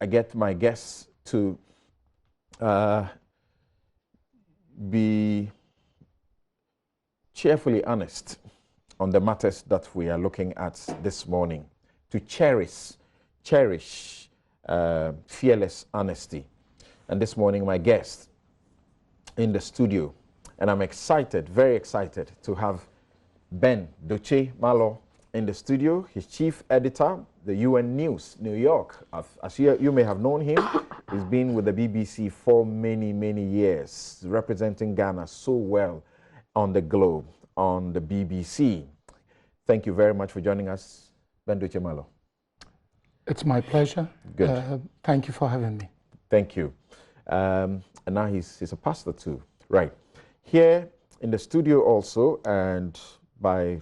I get my guests to be cheerfully honest on the matters that we are looking at this morning, to cherish fearless honesty. And this morning, my guest in the studio, and I'm excited, very excited, to have Ben Doche Malo in the studio. He's chief editor, the UN News, New York. As you may have known him, he's been with the BBC for many, many years, representing Ghana so well on the globe, on the BBC. Thank you very much for joining us, Ben Doche Malo. It's my pleasure. Good. Thank you for having me. Thank you. And now he's a pastor too. Right. Here in the studio also, and by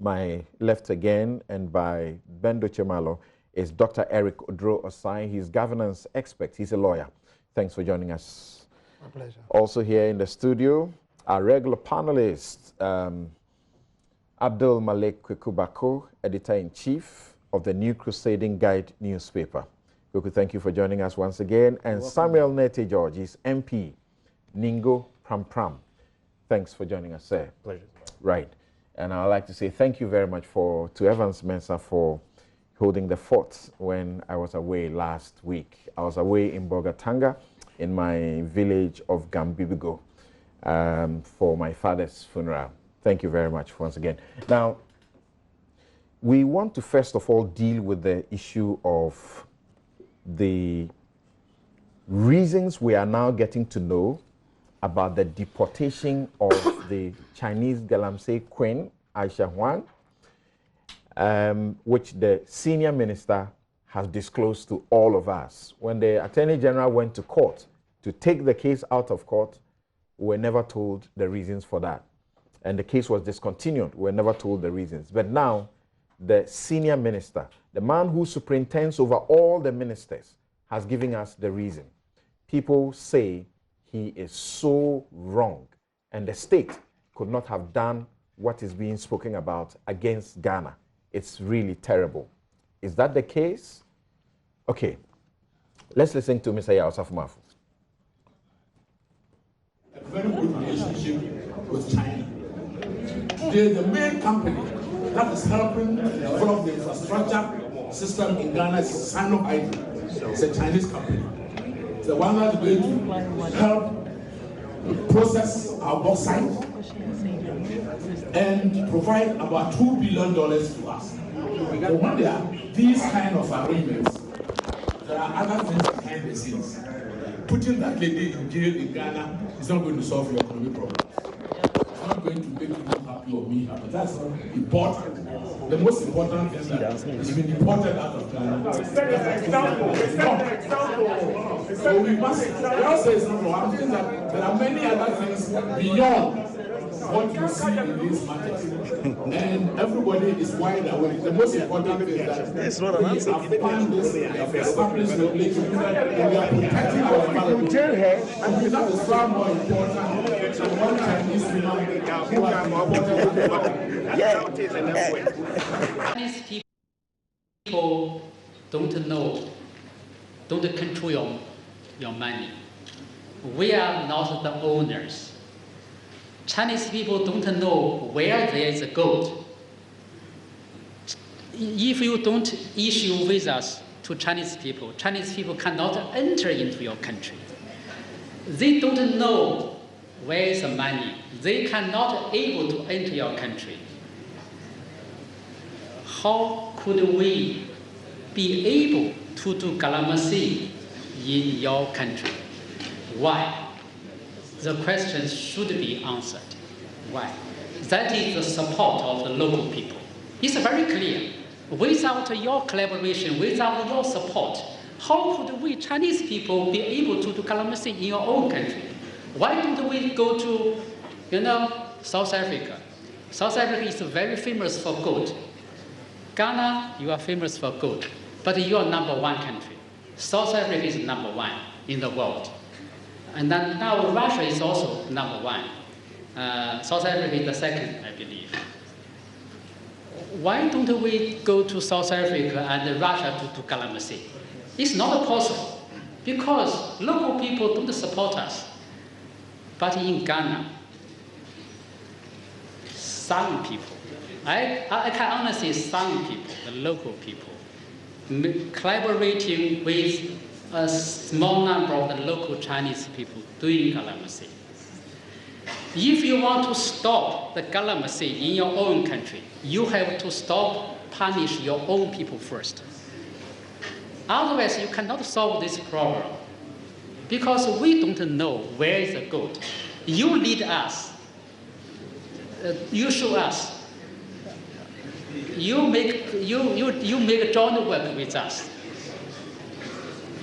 my left again, and by Ben Doche Malo, is Dr. Eric Odro-Osai. He's governance expert. He's a lawyer. Thanks for joining us. My pleasure. Also here in the studio, our regular panelist, Abdul Malik Kwekubako, editor-in-chief of the New Crusading Guide newspaper. Kweku, thank you for joining us once again. And Samuel Nete George is MP, Ningo Pram Pram. Thanks for joining us, sir. Pleasure. Right. And I'd like to say thank you very much to Evans Mensah for holding the fort when I was away last week. I was away in Bogatanga, in my village of Gambibigo, for my father's funeral. Thank you very much once again. Now, we want to first of all deal with the issue of the reasons we are now getting to know about the deportation of the Chinese Galamsey Queen, Aisha Huang, which the senior minister has disclosed to all of us. When the Attorney General went to court to take the case out of court, we were never told the reasons for that. And the case was discontinued. We were never told the reasons. But now, the senior minister, the man who superintends over all the ministers, has given us the reason. People say he is so wrong, and the state could not have done what is being spoken about against Ghana. It's really terrible. Is that the case? Okay, let's listen to Mr. Yao Safumafu. A very good relationship with China. They're the main company that is helping develop the infrastructure system in Ghana. Is Sino Hydro. It's a Chinese company. It's the one that's going to help process our bauxite and provide about $2 billion to us. So when there are these kind of arrangements, there are other things behind the scenes. Putting that lady in jail in Ghana is not going to solve your economic problems. It's not going to make you happy or me happy. That's not important. The most important thing is that it's been deported out of Ghana. So we also it's not wrong. I'm saying that there are many other things beyond what you see in these matters. And everybody is wide awake. The most important thing is that we have found this established regulation and we are protecting our environment. And that is far more important than one Chinese woman who has been deported. Chinese people don't know, don't control your money. We are not the owners. Chinese people don't know where there is gold. If you don't issue visas to Chinese people cannot enter into your country. They don't know where is the money. They cannot able to enter your country. How could we be able to do galamsey in your country? Why? The question should be answered. Why? That is the support of the local people. It's very clear. Without your collaboration, without your support, how could we Chinese people be able to do galamsey in your own country? Why don't we go to, South Africa? South Africa is very famous for gold. Ghana, you are famous for gold, but you are number one country. South Africa is number one in the world. And then now Russia is also number one. South Africa is the second, I believe. Why don't we go to South Africa and Russia to do galamsey? It's not possible because local people don't support us. But in Ghana, some people, I can honestly say some people, the local people, collaborating with a small number of the local Chinese people doing Galamsey. If you want to stop the Galamsey in your own country, you have to punish your own people first. Otherwise, you cannot solve this problem because we don't know where is the good. You lead us. You show us. You make joint work with us.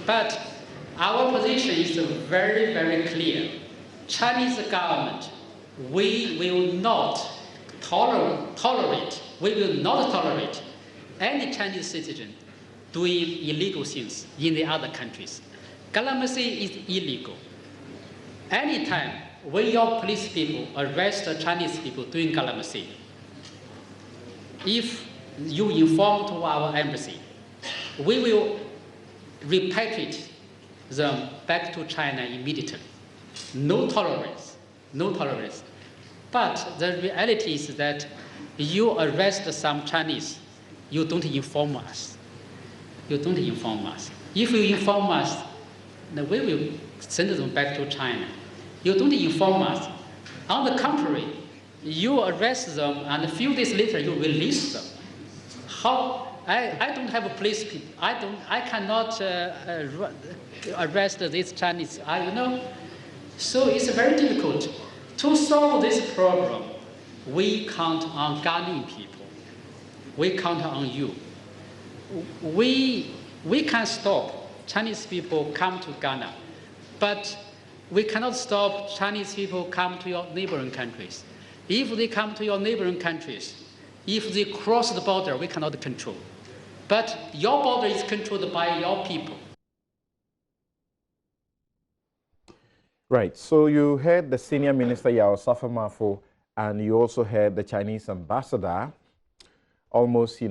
But our position is very, very clear. Chinese government, we will not tolerate any Chinese citizen doing illegal things in the other countries. Galamsey is illegal. Anytime when your police people arrest Chinese people doing Galamsey, if you inform to our embassy, we will repatriate them back to China immediately. No tolerance, no tolerance. But the reality is that you arrest some Chinese, you don't inform us. You don't inform us. If you inform us, then we will send them back to China. You don't inform us. On the contrary, you arrest them and a few days later you release them. How? I don't have a police people. I cannot arrest these Chinese. So it's very difficult to solve this problem. We count on Ghanaian people. We count on you. We can stop Chinese people come to Ghana, but we cannot stop Chinese people come to your neighboring countries. If they come to your neighboring countries, if they cross the border, we cannot control. But your border is controlled by your people. Right. So you heard the senior minister, Yao Safamafo, and you also heard the Chinese ambassador almost,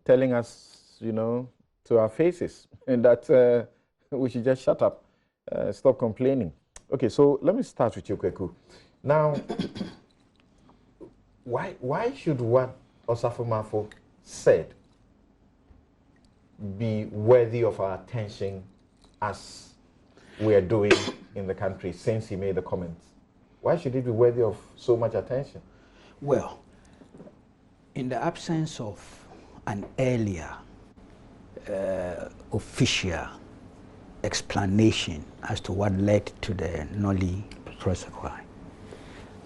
telling us, to our faces and that we should just shut up, stop complaining. Okay, so let me start with you, Kweku. Now, why should what Osafo-Maafo said be worthy of our attention as we are doing in the country since he made the comments? Why should it be worthy of so much attention? Well, in the absence of an earlier official explanation as to what led to the Nolly prosecute,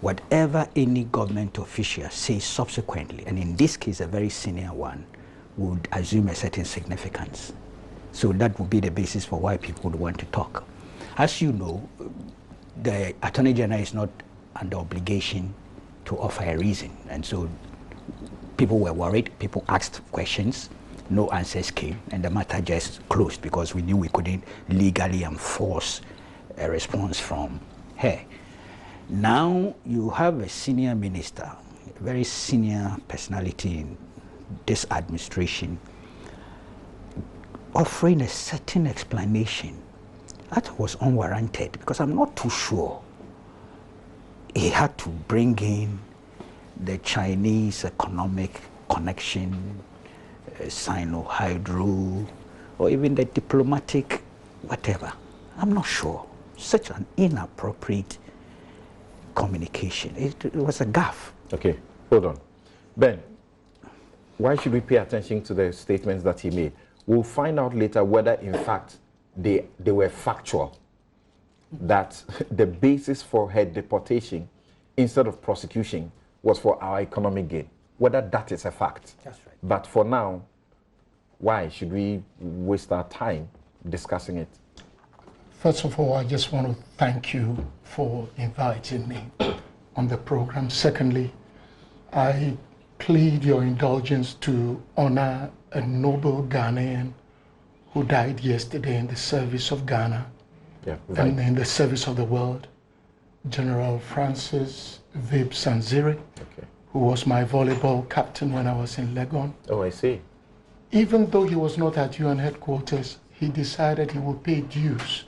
whatever any government official says subsequently, and in this case a very senior one, would assume a certain significance. So that would be the basis for why people would want to talk. As you know, the Attorney General is not under obligation to offer a reason, and so people were worried, people asked questions, no answers came, and the matter just closed because we knew we couldn't legally enforce a response from her. Now you have a senior minister, a very senior personality in this administration, offering a certain explanation that was unwarranted, because I'm not too sure he had to bring in the Chinese economic connection, Sino-Hydro, or even the diplomatic whatever. I'm not sure. Such an inappropriate communication. It was a gaffe. Okay, hold on. Ben, why should we pay attention to the statements that he made? We'll find out later whether, in fact, they were factual, that the basis for her deportation instead of prosecution was for our economic gain, whether that is a fact. That's right. But for now, why should we waste our time discussing it? First of all, I just want to thank you for inviting me on the program. Secondly, I plead your indulgence to honor a noble Ghanaian who died yesterday in the service of Ghana, right, and in the service of the world, General Francis Vib Sanziri, who was my volleyball captain when I was in Legon. Oh, I see. Even though he was not at UN headquarters, he decided he would pay dues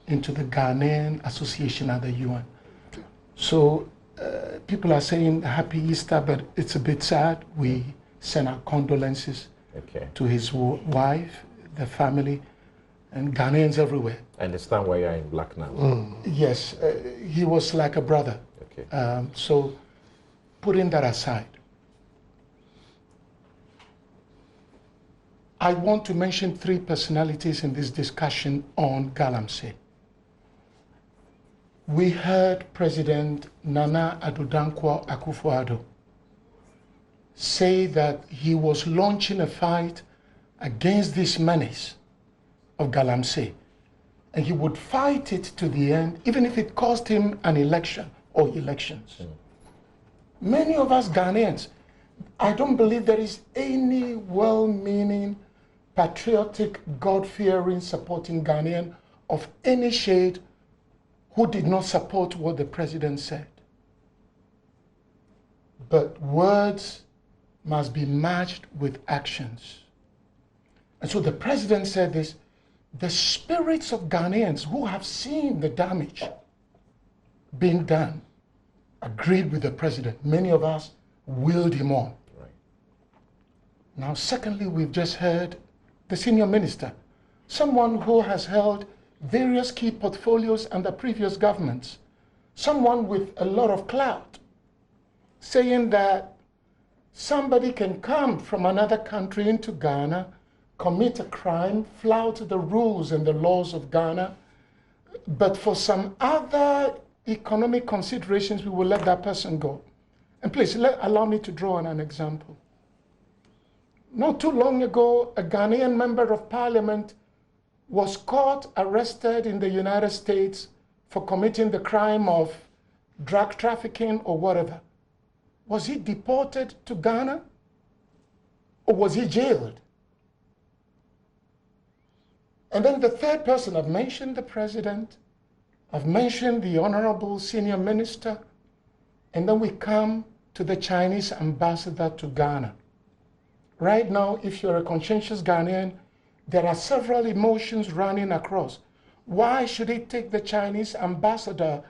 into the Ghanaian Association at the UN. So people are saying Happy Easter, but it's a bit sad. We send our condolences to his wife, the family, and Ghanaians everywhere. I understand why you're in black now. Yes, he was like a brother. So putting that aside, I want to mention 3 personalities in this discussion on Galamsey. We heard President Nana Addo Dankwa Akufo-Addo say that he was launching a fight against this menace of Galamsey, and he would fight it to the end, even if it cost him an election or elections. Many of us Ghanaians, I don't believe there is any well-meaning, patriotic, God-fearing, supporting Ghanaian of any shade who did not support what the president said. But words must be matched with actions. And so the president said this: the spirits of Ghanaians who have seen the damage being done agreed with the president. Many of us willed him on. Now, secondly, we've just heard the senior minister, someone who has held various key portfolios under previous governments, someone with a lot of clout, saying that somebody can come from another country into Ghana, commit a crime, flout the rules and the laws of Ghana, but for some other economic considerations, we will let that person go. And please, allow me to draw on an example. Not too long ago, a Ghanaian member of parliament was caught, arrested in the United States for committing the crime of drug trafficking or whatever. Was he deported to Ghana, or was he jailed? And then the third person, I've mentioned the president, I've mentioned the honorable senior minister, and then we come to the Chinese ambassador to Ghana. Right now, if you're a conscientious Ghanaian, there are several emotions running across. Why should it take the Chinese ambassador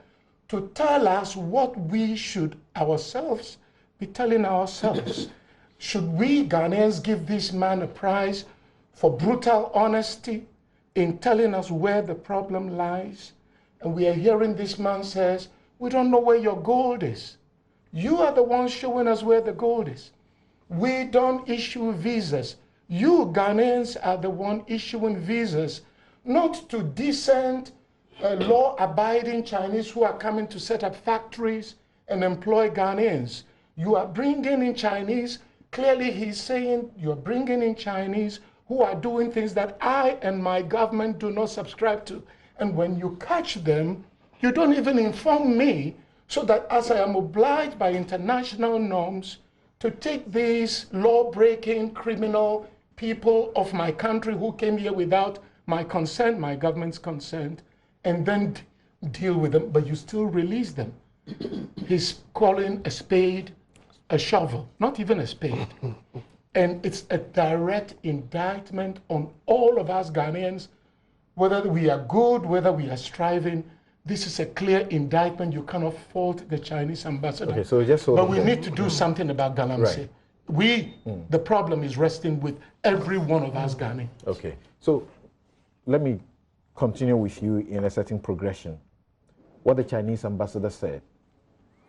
to tell us what we should ourselves be telling ourselves? Should we Ghanaians give this man a prize for brutal honesty in telling us where the problem lies? And we are hearing this man says, we don't know where your gold is. You are the ones showing us where the gold is. We don't issue visas. You Ghanaians are the one issuing visas, not to decent, law-abiding Chinese who are coming to set up factories and employ Ghanaians. You are bringing in Chinese. Clearly, he's saying you're bringing in Chinese who are doing things that I and my government do not subscribe to. And when you catch them, you don't even inform me, so that as I am obliged by international norms to take these law-breaking criminal people of my country who came here without my consent, my government's consent, and then deal with them, but you still release them. He's calling a spade a shovel, not even a spade. And it's a direct indictment on all of us Ghanaians, whether we are good, whether we are striving. This is a clear indictment. You cannot fault the Chinese ambassador. Okay, so just but we need to do something about Galamsey. Right. The problem is resting with every one of us Ghanaians. Okay, so let me continue with you in a certain progression. What the Chinese ambassador said,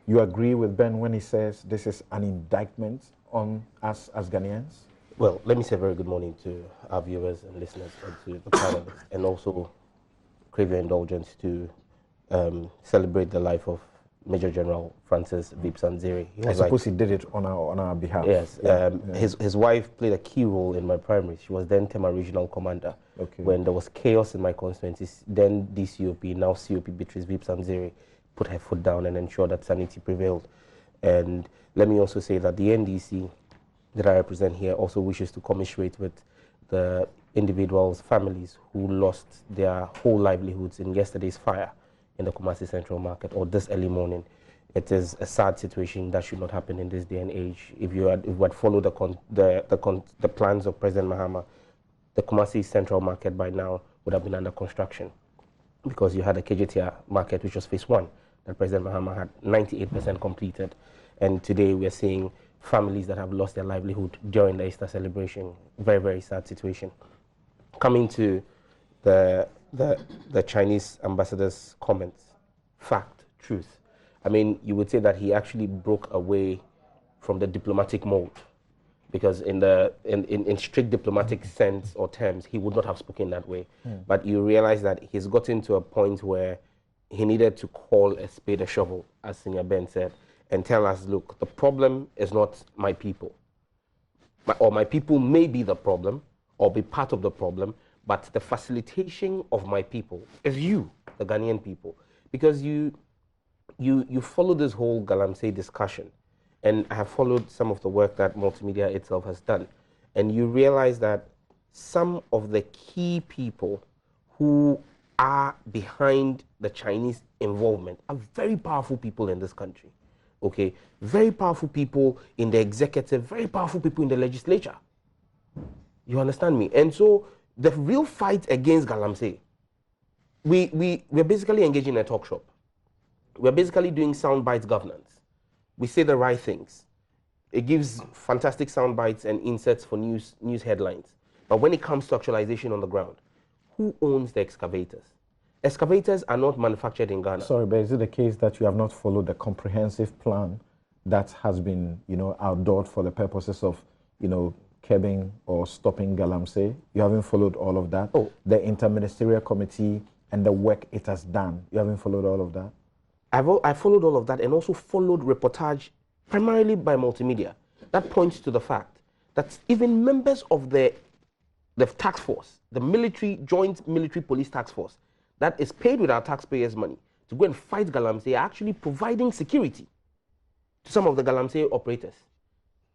you agree with Ben when he says this is an indictment on us as Ghanaians? Well, let me say a very good morning to our viewers and listeners and to the panelists, and also crave your indulgence to celebrate the life of Major General Francis Vipsanziri. I suppose he did it on our behalf. Yes. His wife played a key role in my primary. She was then Tema Regional Commander. Okay. When there was chaos in my constituency, then DCOP, now COP Beatrice Vipsanziri, put her foot down and ensured that sanity prevailed. And let me also say that the NDC that I represent here also wishes to commiserate with the individuals' families who lost their whole livelihoods in yesterday's fire in the Kumasi Central Market, or this early morning. It is a sad situation that should not happen in this day and age. If you had followed the plans of President Mahama, the Kumasi Central Market by now would have been under construction, because you had a KJTR market, which was phase 1, that President Mahama had 98% completed. And today we're seeing families that have lost their livelihood during the Easter celebration. Very, very sad situation. Coming to the Chinese ambassador's comments, fact, truth. I mean, you would say that he actually broke away from the diplomatic mold, because in strict diplomatic sense or terms, he would not have spoken that way. But you realize that he's gotten to a point where he needed to call a spade a shovel, as Senior Ben said, and tell us, look, the problem is not my people. My people may be the problem or be part of the problem, but the facilitation of my people is you, the Ghanaian people. Because you follow this whole Galamsey discussion, and I have followed some of the work that Multimedia itself has done, and you realize that some of the key people who are behind the Chinese involvement are very powerful people in this country, okay? Very powerful people in the executive, very powerful people in the legislature. You understand me? And so the real fight against Galamsey, we're basically engaging in a talk shop. We're basically doing sound bites governance. We say the right things. It gives fantastic sound bites and inserts for news headlines. But when it comes to actualization on the ground, who owns the excavators? Excavators are not manufactured in Ghana. Sorry, but is it the case that you have not followed the comprehensive plan that has been, outdoored for the purposes of, curbing or stopping Galamsey? You haven't followed all of that? Oh. The interministerial committee and the work it has done, you haven't followed all of that? I followed all of that, and also followed reportage primarily by Multimedia that points to the fact that even members of the task force, the joint military police task force that is paid with our taxpayers' money to go and fight Galamsey are actually providing security to some of the Galamsey operators.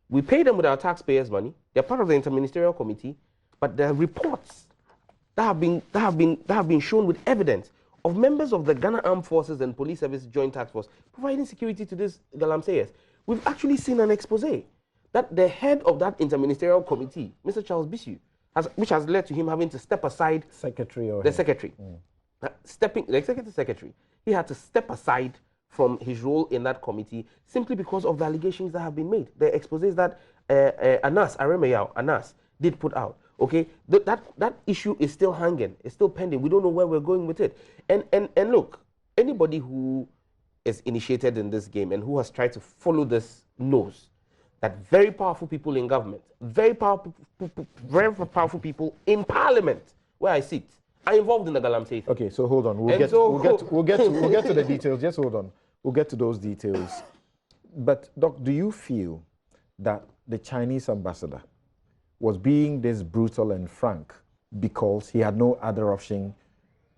We pay them with our taxpayers' money. They're part of the interministerial committee, but there are reports that have been shown with evidence of members of the Ghana Armed Forces and Police Service Joint Task Force providing security to these Galamseyers. We've actually seen an expose that the head of that interministerial committee, Mr. Charles Bisu, which has led to him having to step aside. The secretary. The executive secretary. He had to step aside from his role in that committee simply because of the allegations that have been made. The exposes that Anas did put out. Okay, that issue is still hanging. It's still pending. We don't know where we're going with it. And look, anybody who is initiated in this game and who has tried to follow this knows that very powerful people in government, very powerful people in parliament, where I sit, are involved in the Galamsey. Okay, so hold on. We'll get to the details. Just hold on. We'll get to those details. But Doc, do you feel that the Chinese ambassador was being this brutal and frank because he had no other option,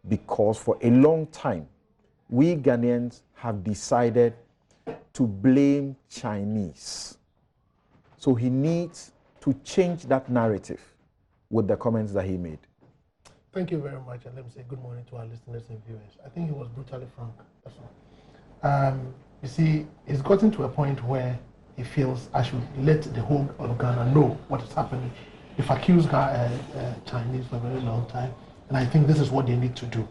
because for a long time we Ghanaians have decided to blame Chinese? So he needs to change that narrative with the comments that he made. Thank you very much, and let me say good morning to our listeners and viewers. I think he was brutally frank, that's all. You see, it's gotten to a point where he feels I should let the whole of Ghana know what is happening. They've accused Chinese for a very long time, and I think this is what they need to do.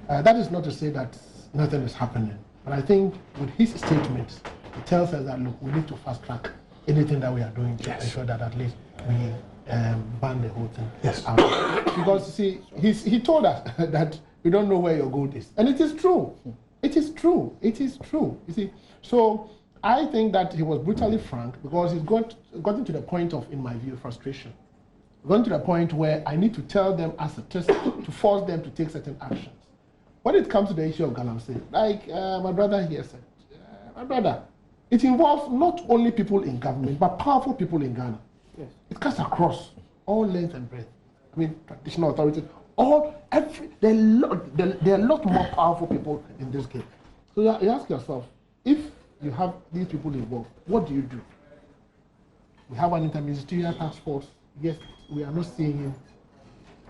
That is not to say that nothing is happening, but I think with his statements, it tells us that, look, we need to fast track anything that we are doing to ensure that at least we ban the whole thing out. Because, you see, he told us that we don't know where your gold is. And it is true. It is true. It is true. You see, so I think that he was brutally frank because he's gotten to the point of, in my view, frustration. Gotten to the point where I need to tell them as a test to force them to take certain actions. When it comes to the issue of Galamsey, like my brother here said, it involves not only people in government, but powerful people in Ghana. Yes. It cuts across all length and breadth. I mean, traditional authorities, there are a lot more powerful people in this game. So you ask yourself, if you have these people involved, what do you do? We have an interministerial task force. Yes, we are not seeing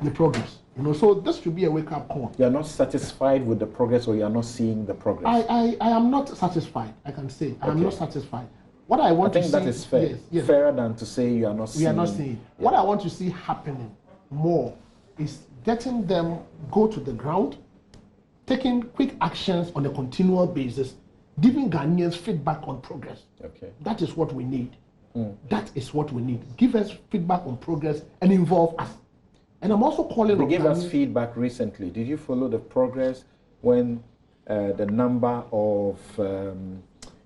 the progress. So this should be a wake-up call. You are not satisfied with the progress, or you are not seeing the progress? I am not satisfied, I can say. I am not satisfied. What I want to see... I think that is fair. Yes. Fairer than to say you are not seeing. We are not seeing. Yeah. What I want to see happening, more is getting them go to the ground, taking quick actions on a continual basis, giving Ghanaians feedback on progress. Okay. That is what we need. That is what we need. Give us feedback on progress and involve us. And I'm also calling on They gave us feedback recently. Did you follow the progress when the number of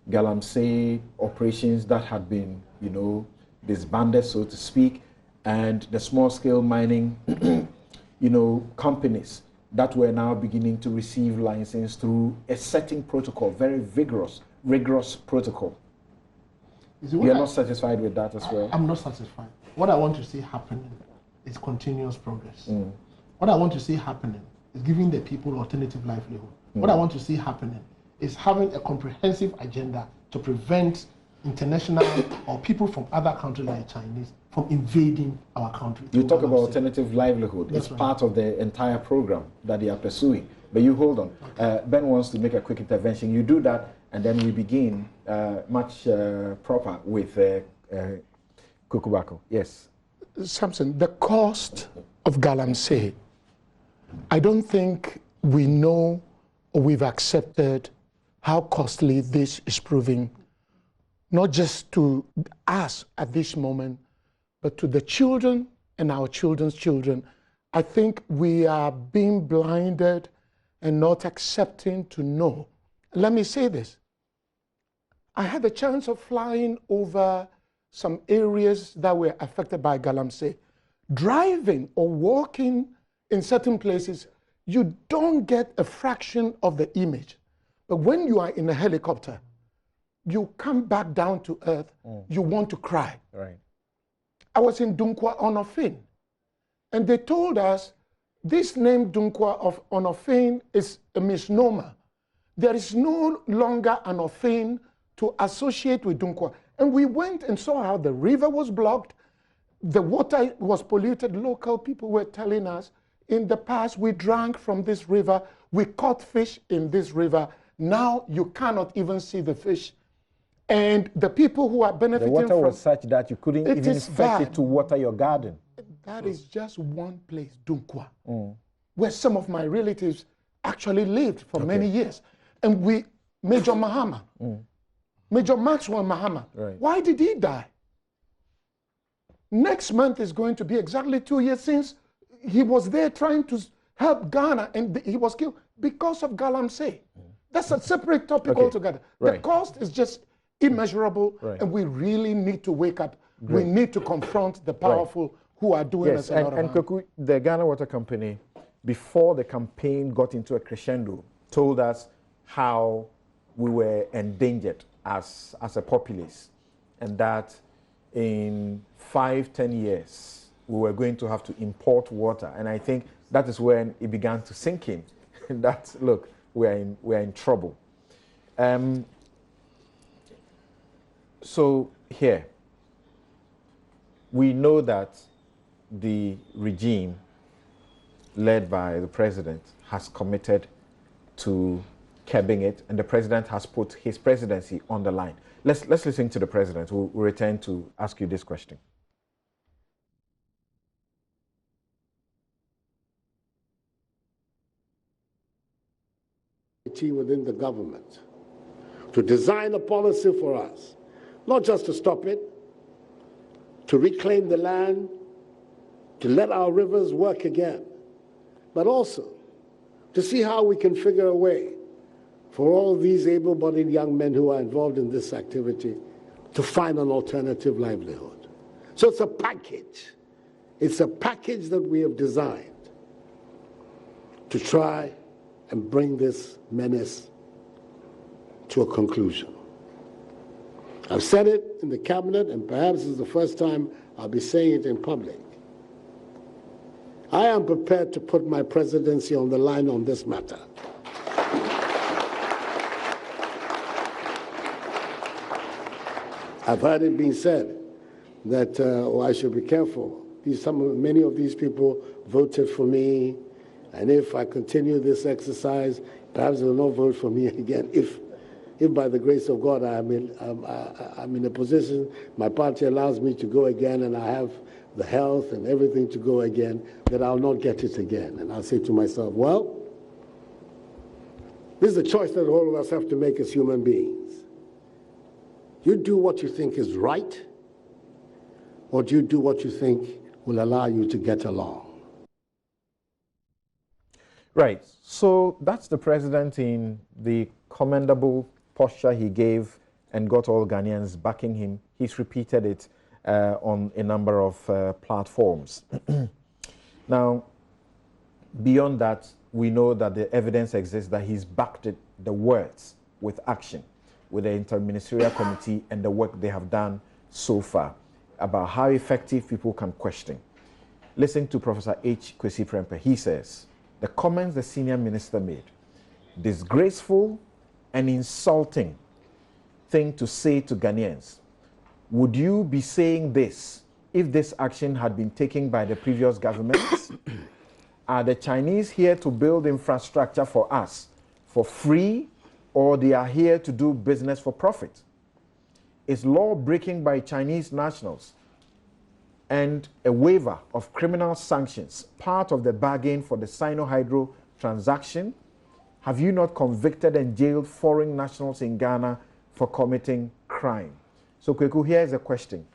Galamsey operations that had been, disbanded, so to speak, and the small-scale mining, companies that were now beginning to receive license through a setting protocol, very rigorous protocol? You're not satisfied with that as well? I'm not satisfied. What I want to see happening is continuous progress. What I want to see happening is giving the people alternative livelihood. What I want to see happening is having a comprehensive agenda to prevent international or people from other countries like Chinese from invading our country. You talk about alternative livelihood. It's part of the entire program that they are pursuing. But you hold on. Okay. Ben wants to make a quick intervention. You do that, and then we begin much proper with Kukubako. Yes. Samson, the cost of Galamsey, I don't think we know or we've accepted how costly this is proving, not just to us at this moment, but to the children and our children's children. I think we are being blinded and not accepting to know. Let me say this. I had the chance of flying over some areas that were affected by Galamsey. Driving or walking in certain places, you don't get a fraction of the image. But when you are in a helicopter, you come back down to earth, you want to cry. Right. I was in Dunkwa Onofin, and they told us this name Dunkwa of Onofin is a misnomer. There is no longer an Onofin to associate with Dunkwa. And we went and saw how the river was blocked, the water was polluted. Local people were telling us, in the past we drank from this river, we caught fish in this river. Now you cannot even see the fish. And the people who are benefiting from... The water was such that you couldn't even expect it to water your garden. That is just one place, Dunkwa, where some of my relatives actually lived for many years. And Major Mahama, Major Maxwell Mahama, why did he die? Next month is going to be exactly 2 years since he was there trying to help Ghana, and he was killed because of Galamsey. That's a separate topic altogether. The cost is just immeasurable, and we really need to wake up. We need to confront the powerful who are doing us a lot of harm. And Koku, the Ghana Water Company, before the campaign got into a crescendo, told us how we were endangered as a populace, and that in 5-10 years we were going to have to import water. And I think that is when it began to sink in that, look, we're in trouble. So here, we know that the regime led by the president has committed to curbing it, and the president has put his presidency on the line. Let's listen to the president. We'll return to ask you this question. Within the government to design a policy for us, not just to stop it, to reclaim the land, to let our rivers work again, but also to see how we can figure a way for all these able-bodied young men who are involved in this activity to find an alternative livelihood. So it's a package. It's a package that we have designed to try and bring this menace to a conclusion. I've said it in the cabinet, and perhaps this is the first time I'll be saying it in public. I am prepared to put my presidency on the line on this matter. I've heard it being said that I should be careful. Many of these people voted for me, and if I continue this exercise, perhaps they will not vote for me again if if by the grace of God I'm in a position, my party allows me to go again and I have the health and everything to go again, that I'll not get it again. And I'll say to myself, well, this is a choice that all of us have to make as human beings. You do what you think is right, or do you do what you think will allow you to get along? Right. So that's the president in the commendable posture he gave and got all Ghanaians backing him. He's repeated it on a number of platforms. Now, beyond that, we know that the evidence exists that he's backed the words with action, with the Interministerial Committee and the work they have done so far about how effective people can question. Listen to Professor H. Kwesi Prempeh. He says, the comments the senior minister made, disgraceful and insulting thing to say to Ghanaians. Would you be saying this if this action had been taken by the previous governments? Are the Chinese here to build infrastructure for us for free, or they are here to do business for profit? Is law breaking by Chinese nationals and a waiver of criminal sanctions part of the bargain for the Sino-Hydro transaction? Have you not convicted and jailed foreign nationals in Ghana for committing crime? So, Kweku, here is a question.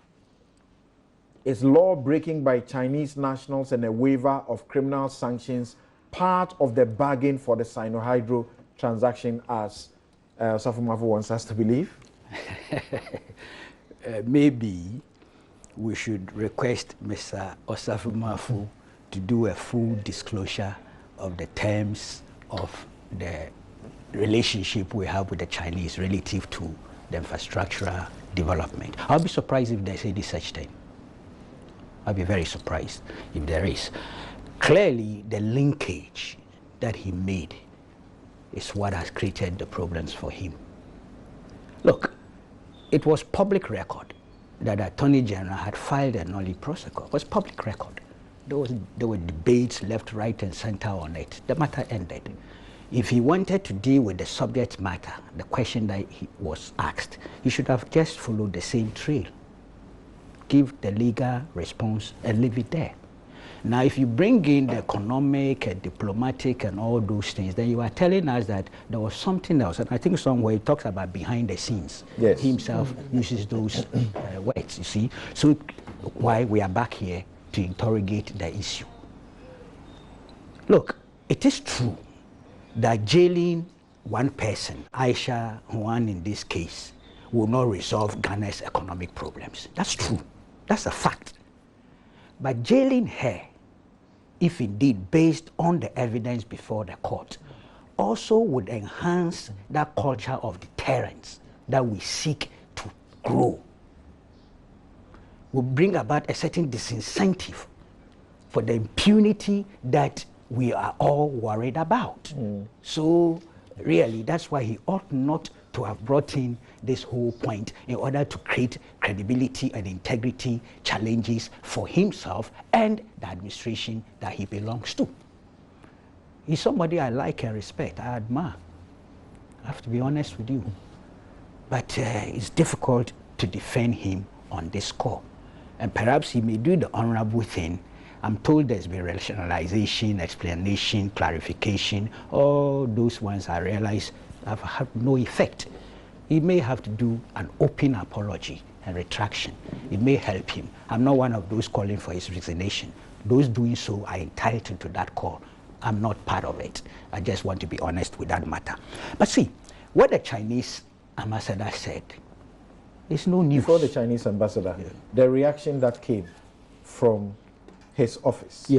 Is law breaking by Chinese nationals and a waiver of criminal sanctions part of the bargain for the Sino-Hydro transaction, as Safumafu wants us to believe? Maybe we should request Mr. Osafumafu to do a full disclosure of the terms of the relationship we have with the Chinese relative to the infrastructural development. I'll be surprised if there's any such thing. I'll be very surprised if there is. Clearly, the linkage that he made is what has created the problems for him. Look, it was public record that the Attorney General had filed a nollie prosequi. It was public record. There were debates left, right, and center on it. The matter ended. If he wanted to deal with the subject matter, the question that he was asked, he should have just followed the same trail. Give the legal response and leave it there. Now, if you bring in the economic and diplomatic and all those things, then you are telling us that there was something else. And I think somewhere he talks about behind the scenes. Yes. He himself uses those words, you see. So why we are back here to interrogate the issue. Look, it is true that jailing one person, Aisha Huang in this case, will not resolve Ghana's economic problems. That's true. That's a fact. But jailing her, if indeed based on the evidence before the court, also would enhance that culture of deterrence that we seek to grow. Will bring about a certain disincentive for the impunity that we are all worried about. So really, that's why he ought not to have brought in this whole point in order to create credibility and integrity challenges for himself and the administration that he belongs to. He's somebody I like and respect, I admire. I have to be honest with you. But it's difficult to defend him on this score. And perhaps he may do the honorable thing. I'm told there's been rationalization, explanation, clarification. All those ones I realize have had no effect. He may have to do an open apology and retraction. It may help him. I'm not one of those calling for his resignation. Those doing so are entitled to that call. I'm not part of it. I just want to be honest with that matter. But see, what the Chinese ambassador said is no news. Before the Chinese ambassador, the reaction that came from his office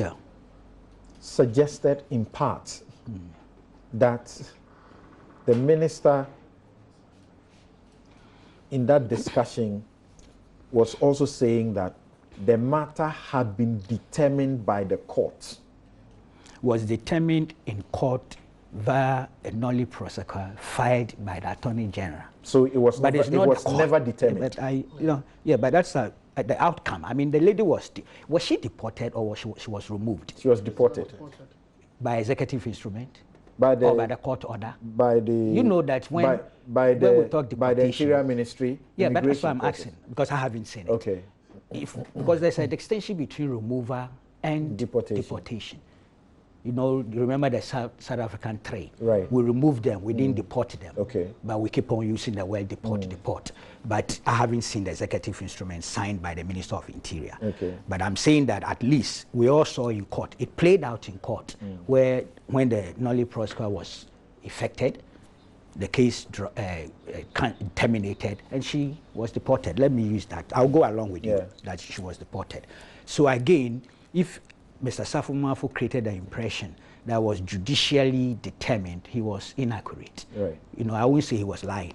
suggested in part that the minister in that discussion was also saying that the matter had been determined by the court. Was determined in court via a nollie prosequi filed by the Attorney General. So it was, but never, it was never determined. But but that's the outcome. I mean, the lady was she deported or she was removed? She was deported. By executive instrument? or by the court order? By the... You know that when by we talk deportation... By the Interior Ministry? Yeah, but that's why I'm asking, because I haven't seen it. Okay. Because there's a distinction between removal and deportation. You know, you remember the South African trade. Right. We removed them, we didn't deport them. Okay. But we keep on using the word deport. But I haven't seen the executive instrument signed by the Minister of Interior. Okay. But I'm saying that at least we all saw in court, it played out in court, where when the Nolly Prosper was effected, the case terminated and she was deported. Let me use that. I'll go along with you that she was deported. So again, if Mr. Safumafu created the impression that was judicially determined, he was inaccurate. Right. You know, I won't say he was lying.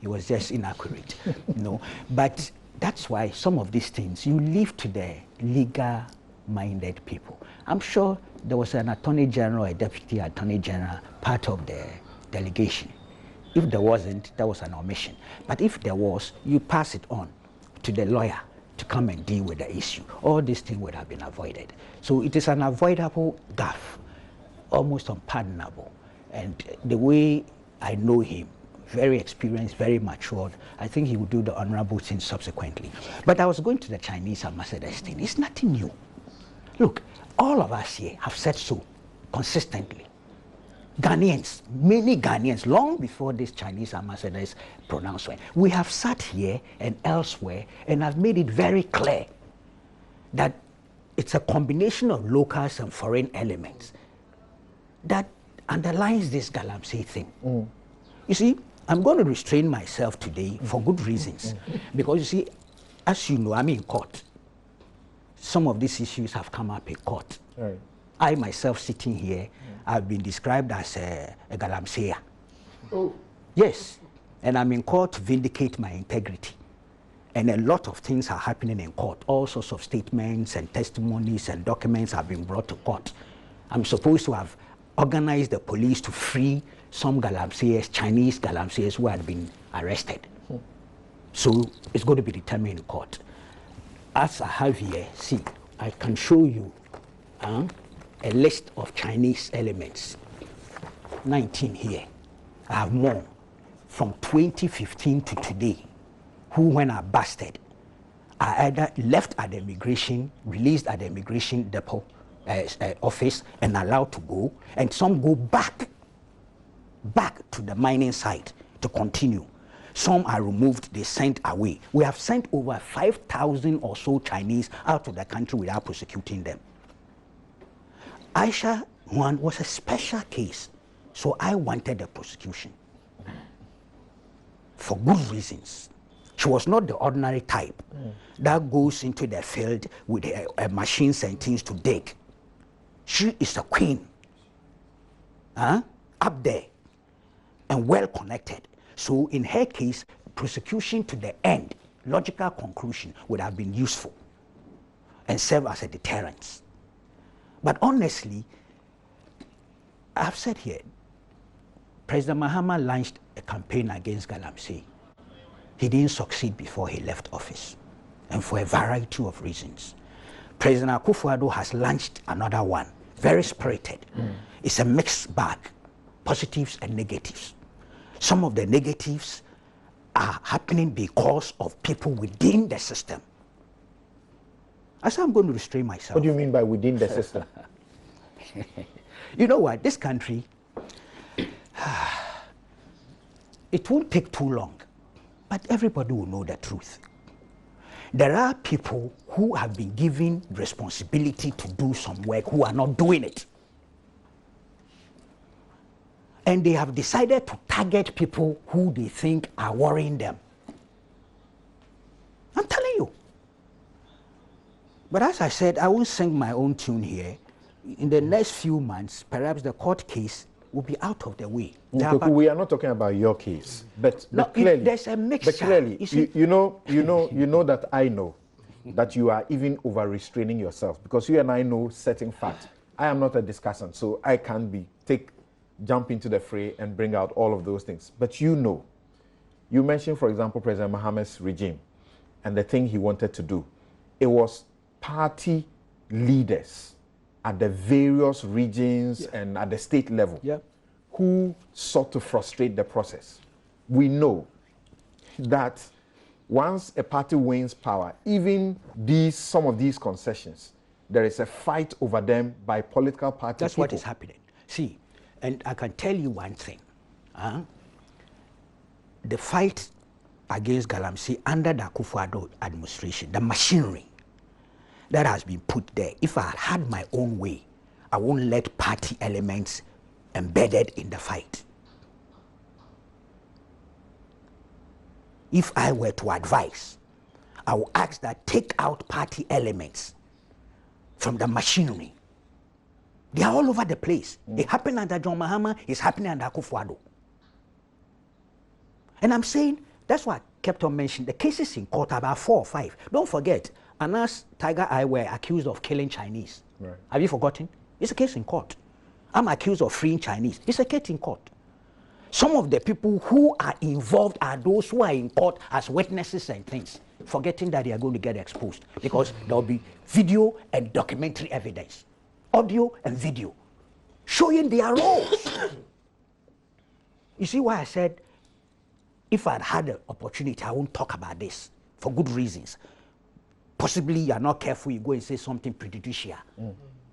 He was just inaccurate. You know, but that's why some of these things you leave to the legal-minded people. I'm sure there was an Attorney General, a Deputy Attorney General, part of the delegation. If there wasn't, that was an omission. But if there was, you pass it on to the lawyer to come and deal with the issue. All these things would have been avoided. So it is an avoidable gaffe, almost unpardonable. And the way I know him, very experienced, very matured, I think he would do the honorable thing subsequently. But I was going to the Chinese ambassador's thing. It's nothing new. Look, all of us here have said so consistently. Ghanaians, many Ghanaians, long before this Chinese ambassador's pronouncement, we have sat here and elsewhere and have made it very clear that it's a combination of locals and foreign elements that underlines this Galamsey thing. You see, I'm going to restrain myself today for good reasons. Because you see, as you know, I'm in court. Some of these issues have come up in court. Right. I myself sitting here, I've been described as a Galamseya. Oh. Yes, and I'm in court to vindicate my integrity. And a lot of things are happening in court. All sorts of statements and testimonies and documents have been brought to court. I'm supposed to have organized the police to free some Galamseyas, Chinese Galamseyas who had been arrested. So it's going to be determined in court. As I have here, see, I can show you a list of Chinese elements. 19 here. I have more from 2015 to today, who when are busted are either left at the immigration, released at the immigration depot office and allowed to go, and some go back to the mining site to continue. Some are removed, they sent away. We have sent over 5,000 or so Chinese out of the country without prosecuting them. Aisha Huang was a special case, so I wanted the prosecution for good reasons. She was not the ordinary type that goes into the field with a machines and things to dig. She is a queen, up there, and well connected. So in her case, prosecution to the end, logical conclusion, would have been useful and serve as a deterrent. But honestly, I've said here, President Mahama launched a campaign against Galamsey. He didn't succeed before he left office, and for a variety of reasons. President Akufo-Addo has launched another one, very spirited. It's a mixed bag, positives and negatives. Some of the negatives are happening because of people within the system. I said I'm going to restrain myself. What do you mean by within the system? You know what, this country, it won't take too long, but everybody will know the truth. There are people who have been given responsibility to do some work who are not doing it. And they have decided to target people who they think are worrying them. I'm telling you. But as I said, I won't sing my own tune here. In the next few months, perhaps the court case will be out of the way. We are not talking about your case, but clearly, there's a mixture. But clearly, you know that I know that you are even over restraining yourself, because you and I know certain facts. I am not a discussant, so I can't jump into the fray and bring out all of those things. But you know, you mentioned, for example, President Mahama's regime and the thing he wanted to do. It was party leaders at the various regions and at the state level who sought to frustrate the process. We know that once a party wins power, even some of these concessions, there is a fight over them by political party That's people. what is happening. See, and I can tell you one thing. The fight against Galamsey under the Akufo-Addo administration, the machinery that has been put there, if I had my own way, I won't let party elements embedded in the fight. If I were to advise, I would ask that take out party elements from the machinery. They are all over the place. It happened under John Mahama, it's happening under Akufo-Addo. And I'm saying, that's why I kept on mentioning the cases in court, about 4 or 5. Don't forget, Anas, Tiger Eye were accused of killing Chinese. Right. Have you forgotten? It's a case in court. I'm accused of freeing Chinese. It's a case in court. Some of the people who are involved are those who are in court as witnesses and things, forgetting that they are going to get exposed because there will be video and documentary evidence, audio and video, showing their roles. You see why I said, if I'd had the opportunity, I won't talk about this for good reasons. Possibly you are not careful, you go and say something prejudicial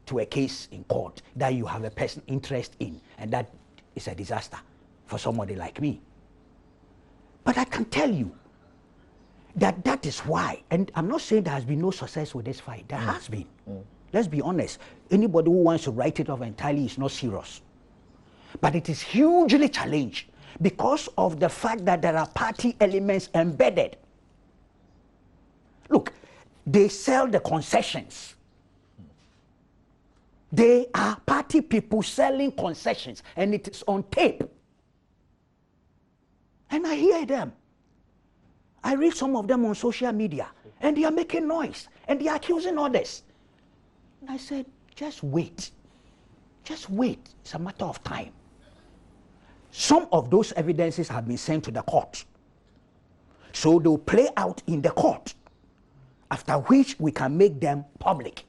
to a case in court that you have a personal interest in, and that is a disaster for somebody like me. But I can tell you that that is why, and I'm not saying there has been no success with this fight. There has been. Let's be honest. Anybody who wants to write it off entirely is not serious. But it is hugely challenged because of the fact that there are party elements embedded. Look, they sell the concessions. They are party people selling concessions, and it is on tape. And I hear them. I read some of them on social media, and they are making noise, and they are accusing others. And I said, just wait. Just wait. It's a matter of time. Some of those evidences have been sent to the court. So they'll play out in the court, after which we can make them public.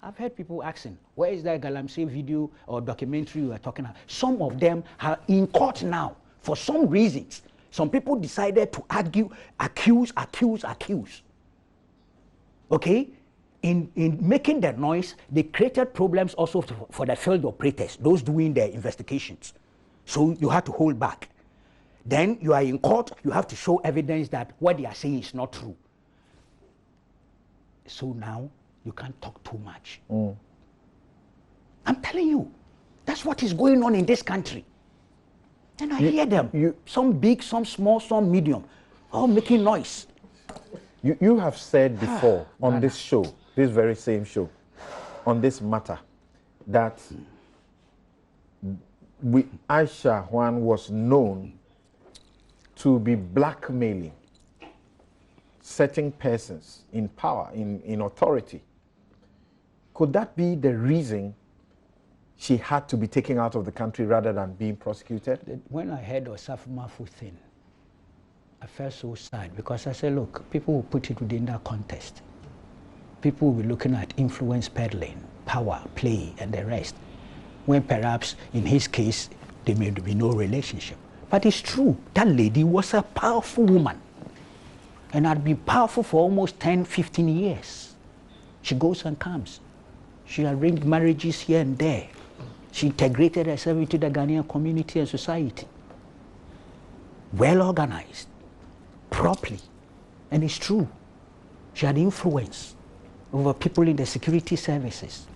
I've heard people asking, where is that Galamsey video or documentary you are talking about? Some of them are in court now. For some reasons, some people decided to argue, accuse. Okay? In making the noise, they created problems also for the field operators, those doing the investigations. So you have to hold back. Then you are in court, you have to show evidence that what they are saying is not true. So now you can't talk too much. I'm telling you, that's what is going on in this country. And I hear them, some big, some small, some medium, all making noise. You have said before on this show, this very same show, on this matter, that Aisha Huang was known to be blackmailing certain persons in power, in authority. Could that be the reason she had to be taken out of the country rather than being prosecuted? When I heard the Safumafu thing, I felt so sad because I said, look, people will put it within that context. People will be looking at influence peddling, power, play, and the rest, when perhaps in his case, there may be no relationship. But it's true, that lady was a powerful woman and had been powerful for almost 10, 15 years. She goes and comes. She arranged marriages here and there. She integrated herself into the Ghanaian community and society. Well organized, properly. And it's true. She had influence over people in the security services,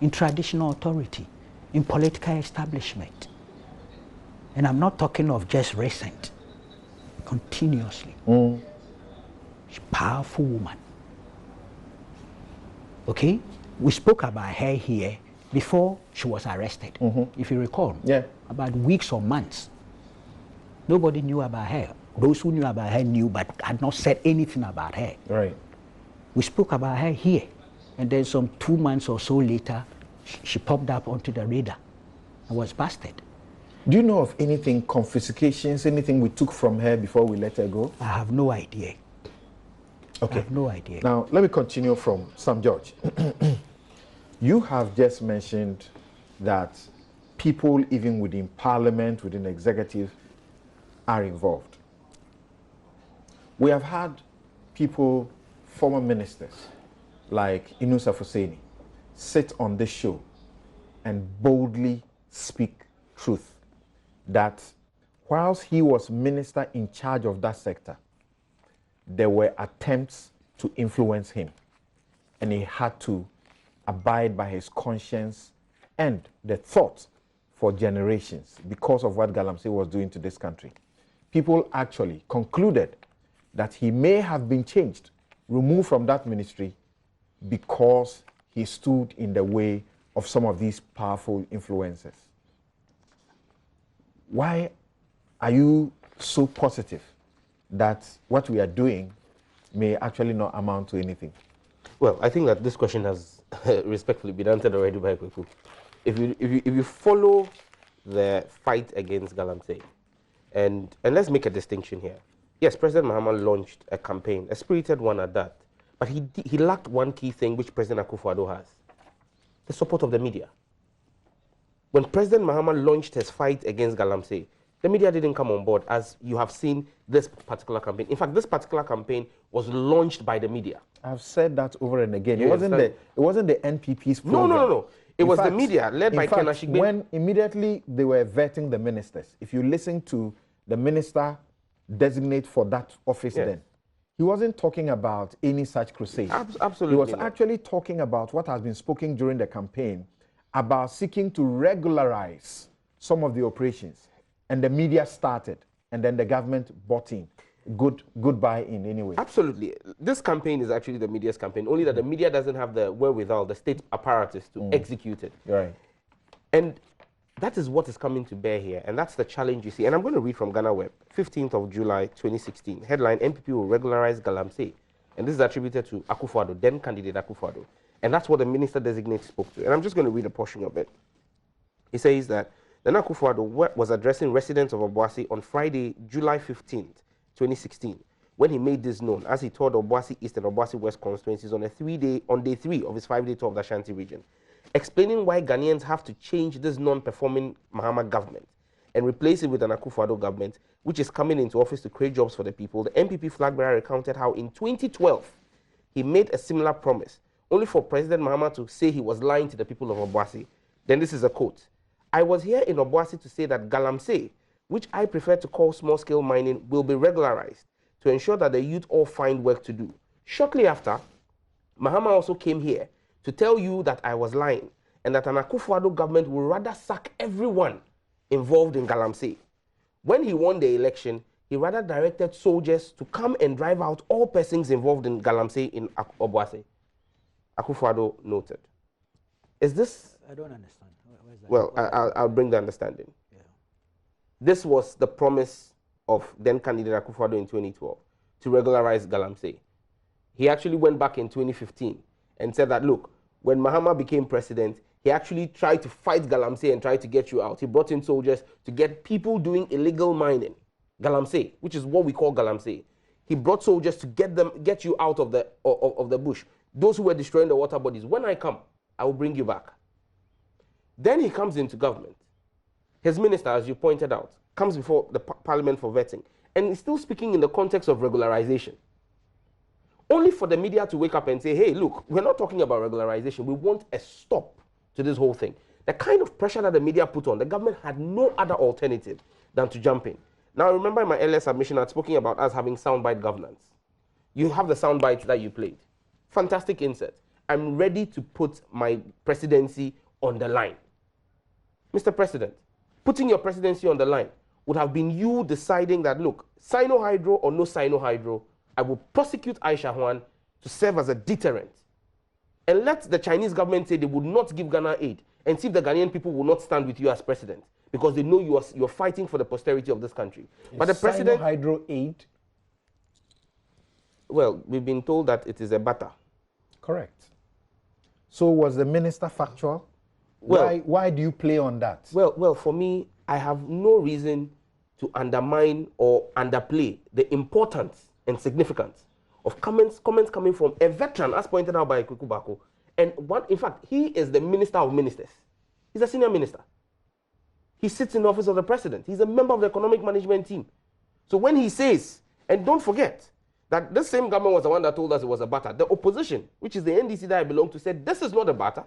in traditional authority, in political establishment. And I'm not talking of just recent, continuously. She's a powerful woman. Okay? We spoke about her here before she was arrested, if you recall. Yeah. About weeks or months. Nobody knew about her. Those who knew about her knew, but had not said anything about her. Right. We spoke about her here. And then some 2 months or so later, she popped up onto the radar and was busted. Do you know of anything, confiscations, anything we took from her before we let her go? I have no idea. Okay. I have no idea. Now, let me continue from Sam George. You have just mentioned that people even within parliament, within executive, are involved. We have had people, former ministers, like Inusa Fuseni, sit on this show and boldly speak truth that whilst he was minister in charge of that sector, there were attempts to influence him, and he had to abide by his conscience and the thought for generations because of what Galamsey was doing to this country. People actually concluded that he may have been changed, removed from that ministry because he stood in the way of some of these powerful influencers. Why are you so positive that what we are doing may actually not amount to anything? Well, I think that this question has respectfully been answered already by Kweku. If you follow the fight against Galamsey, and let's make a distinction here. Yes, President Mahama launched a campaign, a spirited one at that, but he lacked one key thing which President Akufo-Addo has: the support of the media. When President Mahama launched his fight against Galamsey, the media didn't come on board, as you have seen this particular campaign. In fact, this particular campaign was launched by the media. I've said that over and again. It wasn't the NPP's program. No. It was the media led by Ken Ashigbe. When immediately they were vetting the ministers, if you listen to the minister designate for that office then, he wasn't talking about any such crusade. Absolutely. He was actually talking about what has been spoken during the campaign about seeking to regularize some of the operations. And the media started, and then the government bought in. Goodbye in anyway. Absolutely. This campaign is actually the media's campaign, only that the media doesn't have the wherewithal, the state apparatus to execute it. Right. And that is what is coming to bear here, and that's the challenge you see. And I'm going to read from Ghana Web, 15th of July, 2016. Headline: MPP will regularize Galamsey. And this is attributed to Akufo-Addo, then candidate Akufo-Addo. And that's what the minister-designate spoke to. And I'm just going to read a portion of it. He says that then Akufo-Addo was addressing residents of Obuasi on Friday, July 15th, 2016, when he made this known, as he toured Obuasi East and Obuasi West constituencies on day 3 of his 5-day tour of the Ashanti region, explaining why Ghanaians have to change this non-performing Mahama government and replace it with an Akufo-Addo government, which is coming into office to create jobs for the people. The MPP flag bearer recounted how in 2012 he made a similar promise, only for President Mahama to say he was lying to the people of Obuasi. Then this is a quote: "I was here in Obuasi to say that Galamsey, which I prefer to call small-scale mining, will be regularized to ensure that the youth all find work to do. Shortly after, Mahama also came here to tell you that I was lying and that an Akufo-Addo government will rather sack everyone involved in Galamsey. When he won the election, he rather directed soldiers to come and drive out all persons involved in Galamsey in Obuasi." Akufo-Addo noted. Is this... I don't understand. Well, I'll bring the understanding. This was the promise of then candidate Akufo-Addo in 2012 to regularize Galamsey. He actually went back in 2015 and said that, look, when Mahama became president, he actually tried to fight Galamsey and tried to get you out. He brought in soldiers to get people doing illegal mining, Galamsey, which is what we call Galamsey. He brought soldiers to get you out of the bush. Those who were destroying the water bodies. When I come, I will bring you back. Then he comes into government. His minister, as you pointed out, comes before the parliament for vetting, and he's still speaking in the context of regularization. Only for the media to wake up and say, hey, look, we're not talking about regularization. We want a stop to this whole thing. The kind of pressure that the media put on, the government had no other alternative than to jump in. Now, remember in my earlier submission, I had spoken about us having soundbite governance. You have the soundbite that you played. Fantastic insert. I'm ready to put my presidency on the line. Mr. President, putting your presidency on the line would have been you deciding that, look, Sino-Hydro or no Sino-Hydro, I will prosecute Aisha Huang to serve as a deterrent. And let the Chinese government say they would not give Ghana aid, and see if the Ghanaian people will not stand with you as president, because they know you're fighting for the posterity of this country. But the president... Sino-Hydro aid? Well, we've been told that it is a butter. Correct. So was the minister factual? Well, why do you play on that? Well, for me, I have no reason to undermine or underplay the importance and significance of comments coming from a veteran, as pointed out by Kweku Bako. And in fact, he is the minister of ministers. He's a senior minister. He sits in the office of the president. He's a member of the economic management team. So when he says, and don't forget that this same government was the one that told us it was a barter. The opposition, which is the NDC that I belong to, said this is not a barter.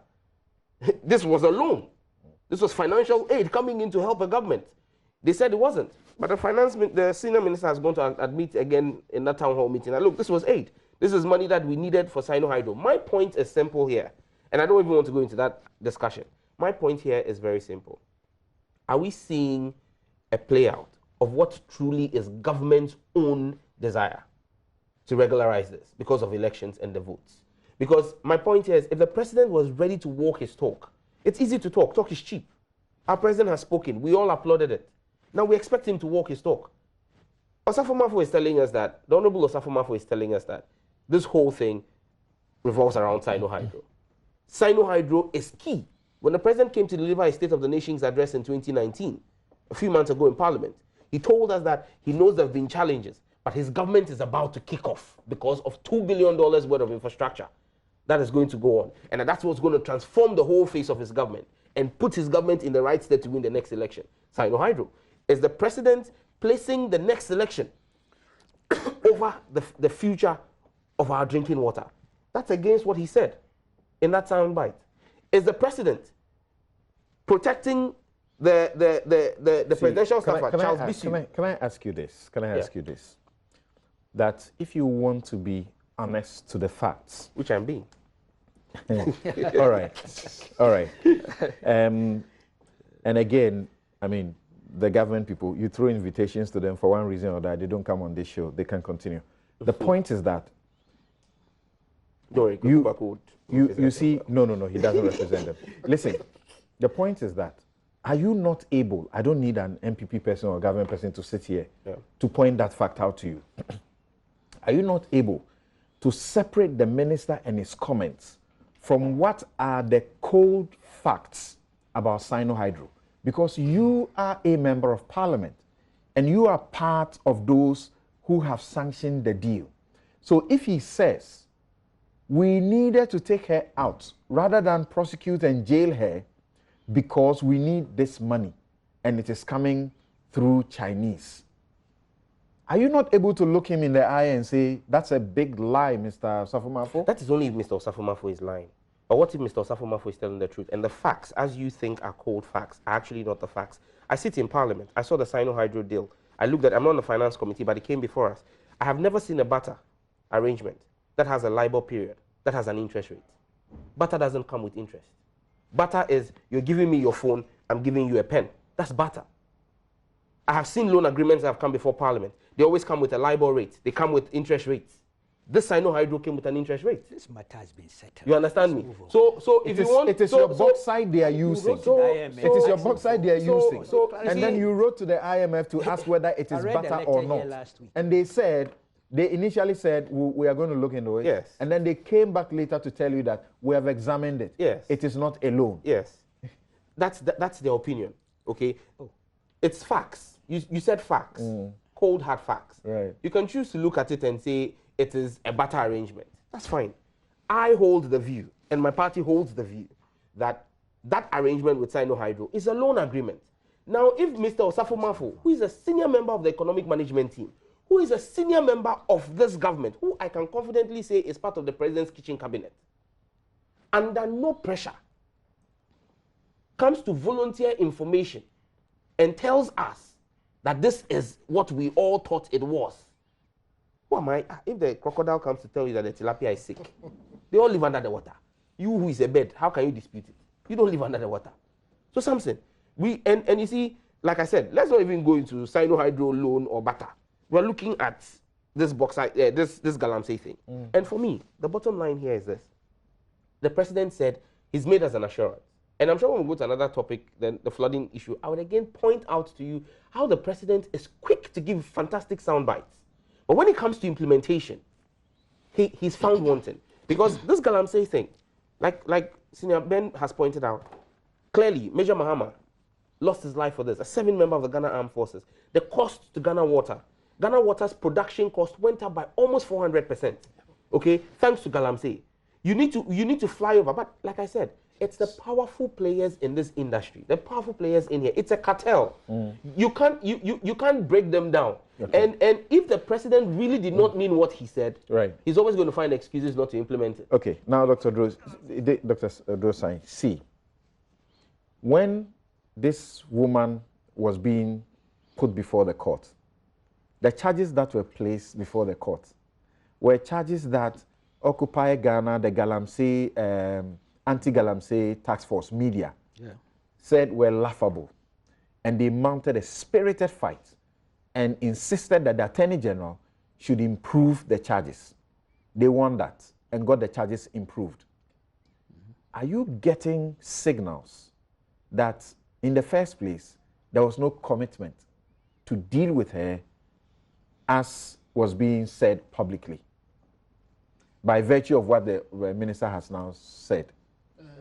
This was a loan. This was financial aid coming in to help a government. They said it wasn't. But the senior minister has gone to admit again in that town hall meeting that, look, this was aid. This is money that we needed for Sino-Hydro. My point is simple here, and I don't even want to go into that discussion. My point here is very simple. Are we seeing a play out of what truly is government's own desire to regularize this because of elections and the votes? Because my point here is, if the president was ready to walk his talk, it's easy to talk. Talk is cheap. Our president has spoken. We all applauded it. Now we expect him to walk his talk. Osafo Mafo is telling us that, the Honorable Osafo Mafo is telling us that this whole thing revolves around Sino-Hydro. Sino-Hydro is key. When the president came to deliver his State of the Nations address in 2019, a few months ago in Parliament, he told us that he knows there have been challenges, but his government is about to kick off because of $2 billion worth of infrastructure that is going to go on. And that's what's going to transform the whole face of his government and put his government in the right state to win the next election. Sino-Hydro. Is the president placing the next election over the future of our drinking water? That's against what he said in that soundbite. Is the president protecting the presidential staffer, Charles Bisu? Can I ask you this? Can I ask you this? That if you want to be honest to the facts, which I'm being. All right, all right. And again, I mean, the government people, you throw invitations to them for one reason or that, they don't come on this show, they can continue. The point is that you see, no, he doesn't represent them. Listen, the point is that, are you not able, I don't need an MPP person or government person to sit here to point that fact out to you. Are you not able to separate the minister and his comments from what are the cold facts about Sino-Hydro? Because you are a member of parliament and you are part of those who have sanctioned the deal. So if he says we needed to take her out rather than prosecute and jail her because we need this money and it is coming through Chinese, are you not able to look him in the eye and say, that's a big lie, Mr. Osafo Mafo? That is only if Mr. Osafo Mafo is lying. But what if Mr. Osafo Mafo is telling the truth? And the facts, as you think are cold facts, are actually not the facts. I sit in Parliament. I saw the Sino-Hydro deal. I looked at it. I'm not on the finance committee, but it came before us. I have never seen a barter arrangement that has a LIBOR period, that has an interest rate. Barter doesn't come with interest. Barter is, you're giving me your phone, I'm giving you a pen. That's barter. I have seen loan agreements that have come before Parliament. They always come with a LIBOR rate. They come with interest rates. This Sino-Hydro came with an interest rate. This matter has been settled. You understand me? So if you want... It is your bauxite they are using. It is your bauxite they are using. And then you wrote to the IMF to ask whether it is butter or not. And they said, they initially said, we are going to look into it. Yes. And then they came back later to tell you that we have examined it. Yes. It is not a loan. Yes. That's their opinion, okay? It's facts. You said facts. Cold hard facts. Right. You can choose to look at it and say it is a barter arrangement. That's fine. I hold the view, and my party holds the view, that that arrangement with Sino-Hydro is a loan agreement. Now, if Mr. Osafo Mafo, who is a senior member of the economic management team, who is a senior member of this government, who I can confidently say is part of the president's kitchen cabinet, under no pressure, comes to volunteer information and tells us that this is what we all thought it was. Who am I? If the crocodile comes to tell you that the tilapia is sick, they all live under the water. You who is a bird, how can you dispute it? You don't live under the water. So Samson, and you see, like I said, let's not even go into Sino-Hydro loan or barter. We're looking at this this Galamsey thing. And for me, the bottom line here is this. The president said he's made us an assurance. And I'm sure when we go to another topic, then the flooding issue, I would again point out to you how the president is quick to give fantastic sound bites. But when it comes to implementation, he's found wanting. Because this Galamsey thing, like Senior Ben has pointed out, clearly Major Mahama lost his life for this, a 7 member of the Ghana Armed Forces. The cost to Ghana Water's production cost went up by almost 400%. Okay, thanks to Galamsey. You need to fly over. But like I said, it's the powerful players in this industry, the powerful players in here. It's a cartel. You can't break them down. Okay. And if the president really did not mean what he said, he's always going to find excuses not to implement it. Okay. Now, Dr. Drosai, see, when this woman was being put before the court, the charges that were placed before the court were charges that Occupy Ghana, the Galamsey, anti-Galamsey task force media said were laughable. And they mounted a spirited fight and insisted that the Attorney General should improve the charges. They won that and got the charges improved. Are you getting signals that in the first place, there was no commitment to deal with her as was being said publicly by virtue of what the minister has now said?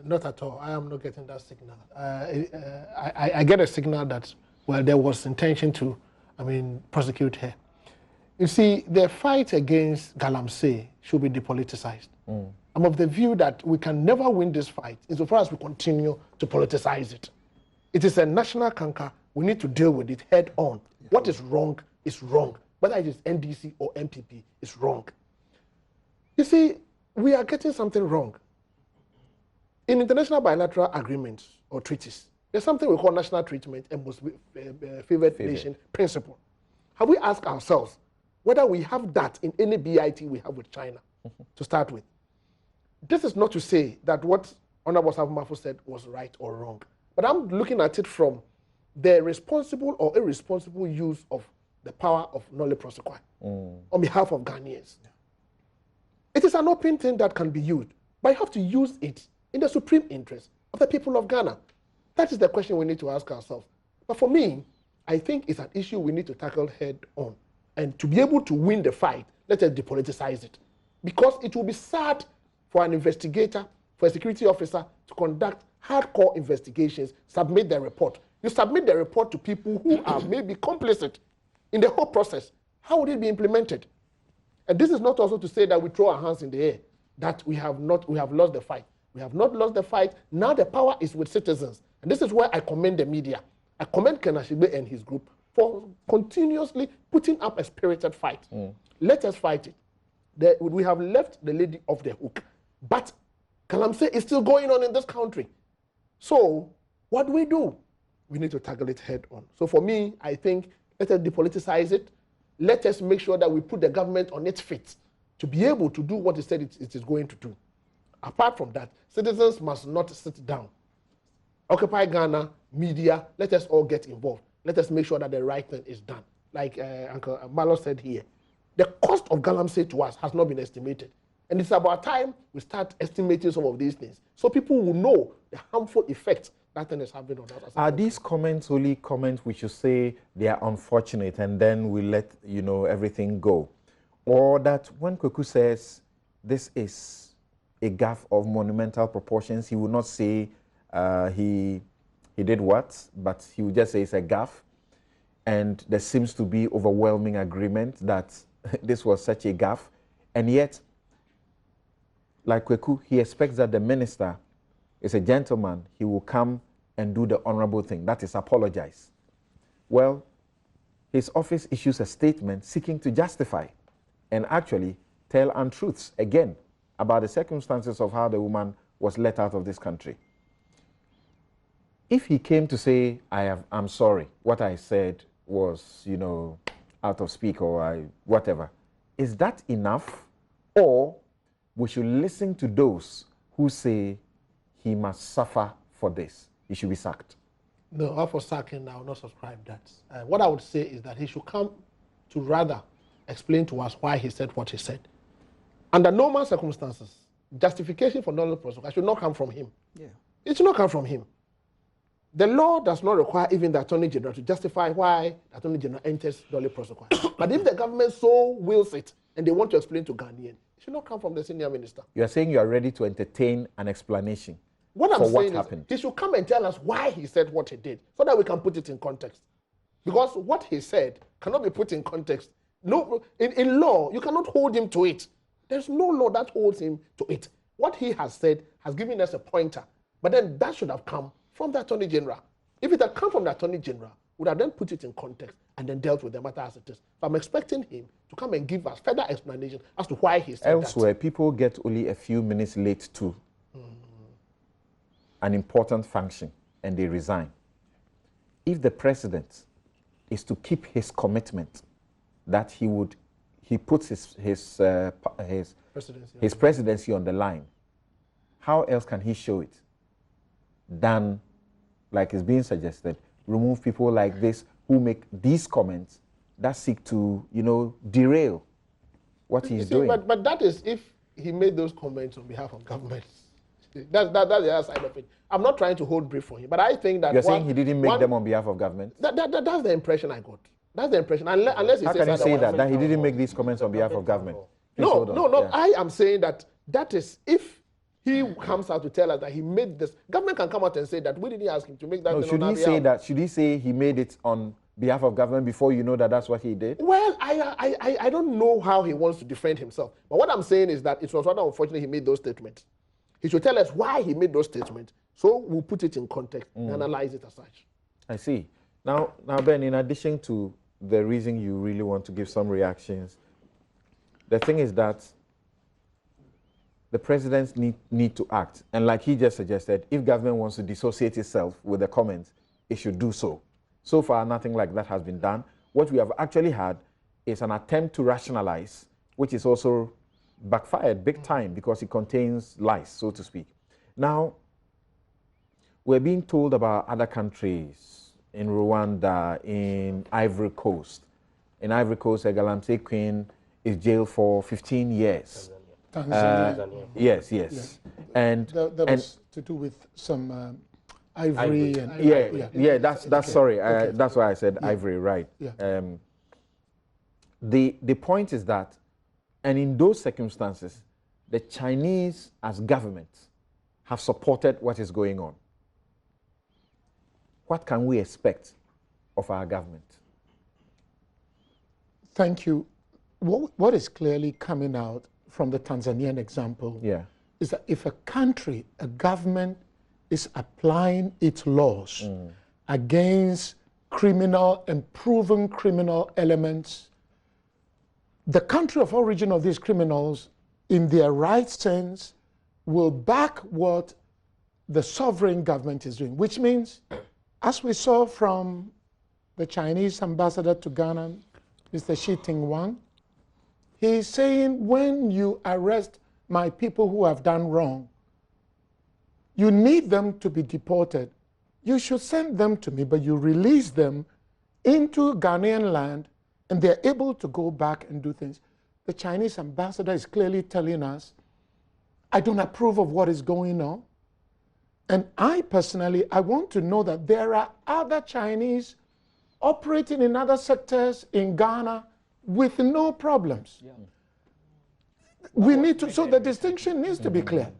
Not at all. I am not getting that signal. I get a signal that, well, there was intention to, prosecute her. You see, the fight against Galamsey should be depoliticized. I'm of the view that we can never win this fight insofar as we continue to politicize it. It is a national canker. We need to deal with it head on. What is wrong is wrong. Whether it is NDC or MPP, it's wrong. You see, we are getting something wrong. In international bilateral agreements or treaties, there's something we call national treatment and most favored nation principle. Have we asked ourselves whether we have that in any BIT we have with China to start with? This is not to say that what Honorable Safo said was right or wrong, but I'm looking at it from the responsible or irresponsible use of the power of nolle prosequi on behalf of Ghanaians. It is an open thing that can be used, but you have to use it in the supreme interest of the people of Ghana. That is the question we need to ask ourselves. But for me, I think it's an issue we need to tackle head on. And to be able to win the fight, let us depoliticize it. Because it will be sad for an investigator, for a security officer to conduct hardcore investigations, submit their report. You submit the report to people who are maybe complicit in the whole process. How would it be implemented? And this is not also to say that we throw our hands in the air, that we have lost the fight. We have not lost the fight. Now the power is with citizens. And this is where I commend the media. I commend Ken Ashigbe and his group for continuously putting up a spirited fight. Let us fight it. We have left the lady off the hook. But Galamsey is still going on in this country. So what do? We need to tackle it head on. So for me, I think let us depoliticize it. Let us make sure that we put the government on its feet to be able to do what it said it is going to do. Apart from that, citizens must not sit down. Occupy Ghana, media, let us all get involved. Let us make sure that the right thing is done. Like Uncle Malo said here, the cost of Galamsey to us has not been estimated. And it's about time we start estimating some of these things so people will know the harmful effects that thing is having on us. Are these comments only comments we should say they are unfortunate and then we let everything go? Or that when Kweku says this is a gaffe of monumental proportions, he will not say he did what, but he will just say it's a gaffe. And there seems to be overwhelming agreement that this was such a gaffe. And yet, like Kweku, he expects that the minister is a gentleman. He will come and do the honorable thing, that is apologize. Well, his office issues a statement seeking to justify and actually tell untruths again about the circumstances of how the woman was let out of this country. If he came to say, I'm sorry, what I said was, out of speak or whatever, is that enough? Or we should listen to those who say he must suffer for this. He should be sacked. No, not for sacking, I will not subscribe that. What I would say is that he should come to rather explain to us why he said what he said. Under normal circumstances, justification for nolle prosequi should not come from him. Yeah. It should not come from him. The law does not require even the Attorney General to justify why the Attorney General enters nolle prosequi. But if the government so wills it and they want to explain to Ghanaians, it should not come from the senior minister. You are saying you are ready to entertain an explanation what I'm for saying what is happened. He should come and tell us why he said what he did so that we can put it in context. Because what he said cannot be put in context. No, in law, you cannot hold him to it. There's no law that holds him to it. what he has said has given us a pointer. But then that should have come from the Attorney General. If it had come from the Attorney General, we would have then put it in context and then dealt with the matter as it is. But I'm expecting him to come and give us further explanation as to why he said Elsewhere, that. people get only a few minutes late to an important function and they resign. If the president is to keep his commitment that he puts his presidency on the line, how else can he show it than, like is being suggested, remove people like this who make these comments that seek to, derail what he's doing. But that is if he made those comments on behalf of government. That's the other side of it. I'm not trying to hold brief for him, but I think that... You're saying he didn't make them on behalf of government? That's the impression I got. That's the impression. Unless he How can you say that he didn't make these comments on behalf of government? No. Yeah. I am saying that is if he comes out to tell us that he made this. Government can come out and say that we didn't ask him to make that. No, should he say he made it on behalf of government before you know that that's what he did? Well, I don't know how he wants to defend himself. But what I'm saying is that it was rather unfortunate he made those statements. He should tell us why he made those statements, so we'll put it in context and analyze it as such. I see. Now, Ben, in addition to the reason you really want to give some reactions, the thing is that the presidents need to act. And like he just suggested, if government wants to dissociate itself with the comments, it should do so. So far, nothing like that has been done. What we have actually had is an attempt to rationalize, which is also backfired big time because it contains lies, so to speak. Now, we're being told about other countries, in Rwanda, in Ivory Coast. In Ivory Coast, a Galamsey queen is jailed for 15 years. Tanzania. Yes. Yeah. And that was to do with some ivory. And that's okay. Sorry. Okay. That's why I said ivory, right? Yeah. The point is that, and in those circumstances, the Chinese as government have supported what is going on. What can we expect of our government? Thank you. What is clearly coming out from the Tanzanian example is that if a country, a government is applying its laws against criminal and proven criminal elements, the country of origin of these criminals, in their right sense, will back what the sovereign government is doing, which means, as we saw from the Chinese ambassador to Ghana, Mr. Shi Ting-Wang, he's saying, when you arrest my people who have done wrong, you need them to be deported. You should send them to me, but you release them into Ghanaian land, and they're able to go back and do things. The Chinese ambassador is clearly telling us, I don't approve of what is going on. And I personally, I want to know that there are other Chinese operating in other sectors in Ghana with no problems. Yeah. We need to, so the distinction needs to be clear.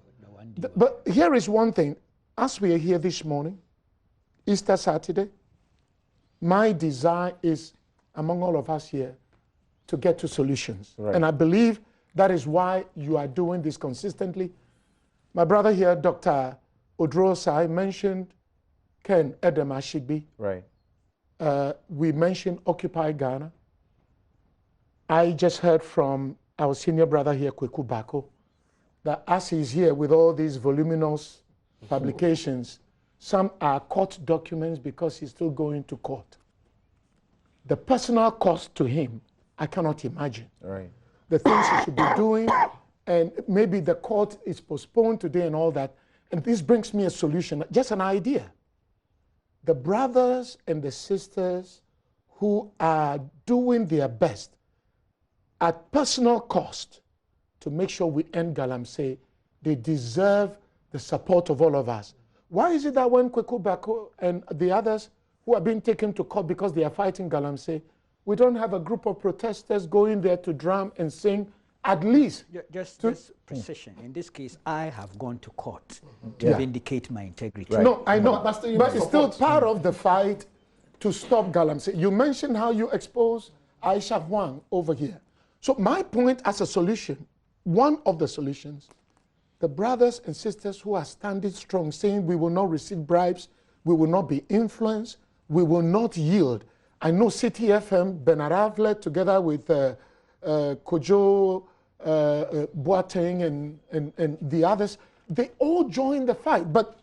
But here is one thing. As we are here this morning, Easter Saturday, my desire is, among all of us here, to get to solutions. Right. And I believe that is why you are doing this consistently. My brother here, Dr. Odrosai, mentioned Ken Edem-Ashigbi. Right. We mentioned Occupy Ghana. I just heard from our senior brother here, Kweku Bako, that as he's here with all these voluminous publications, some are court documents because he's still going to court. The personal cost to him, I cannot imagine. Right. The things he should be doing, and maybe the court is postponed today and all that. And this brings me a solution, just an idea. The brothers and the sisters who are doing their best at personal cost to make sure we end Galamsey, they deserve the support of all of us. Why is it that when Kweku Bako and the others who are being taken to court because they are fighting Galamsey, we don't have a group of protesters going there to drum and sing, at least? Just precision. In this case, I have gone to court to vindicate my integrity. Right. No, I know, but it's still part of the fight to stop Galamsey. You mentioned how you expose Aisha Huang over here. So my point as a solution, one of the solutions, the brothers and sisters who are standing strong, saying we will not receive bribes, we will not be influenced, we will not yield. I know City FM, Bernard Avlet, together with Kojo Boateng and the others, they all joined the fight. But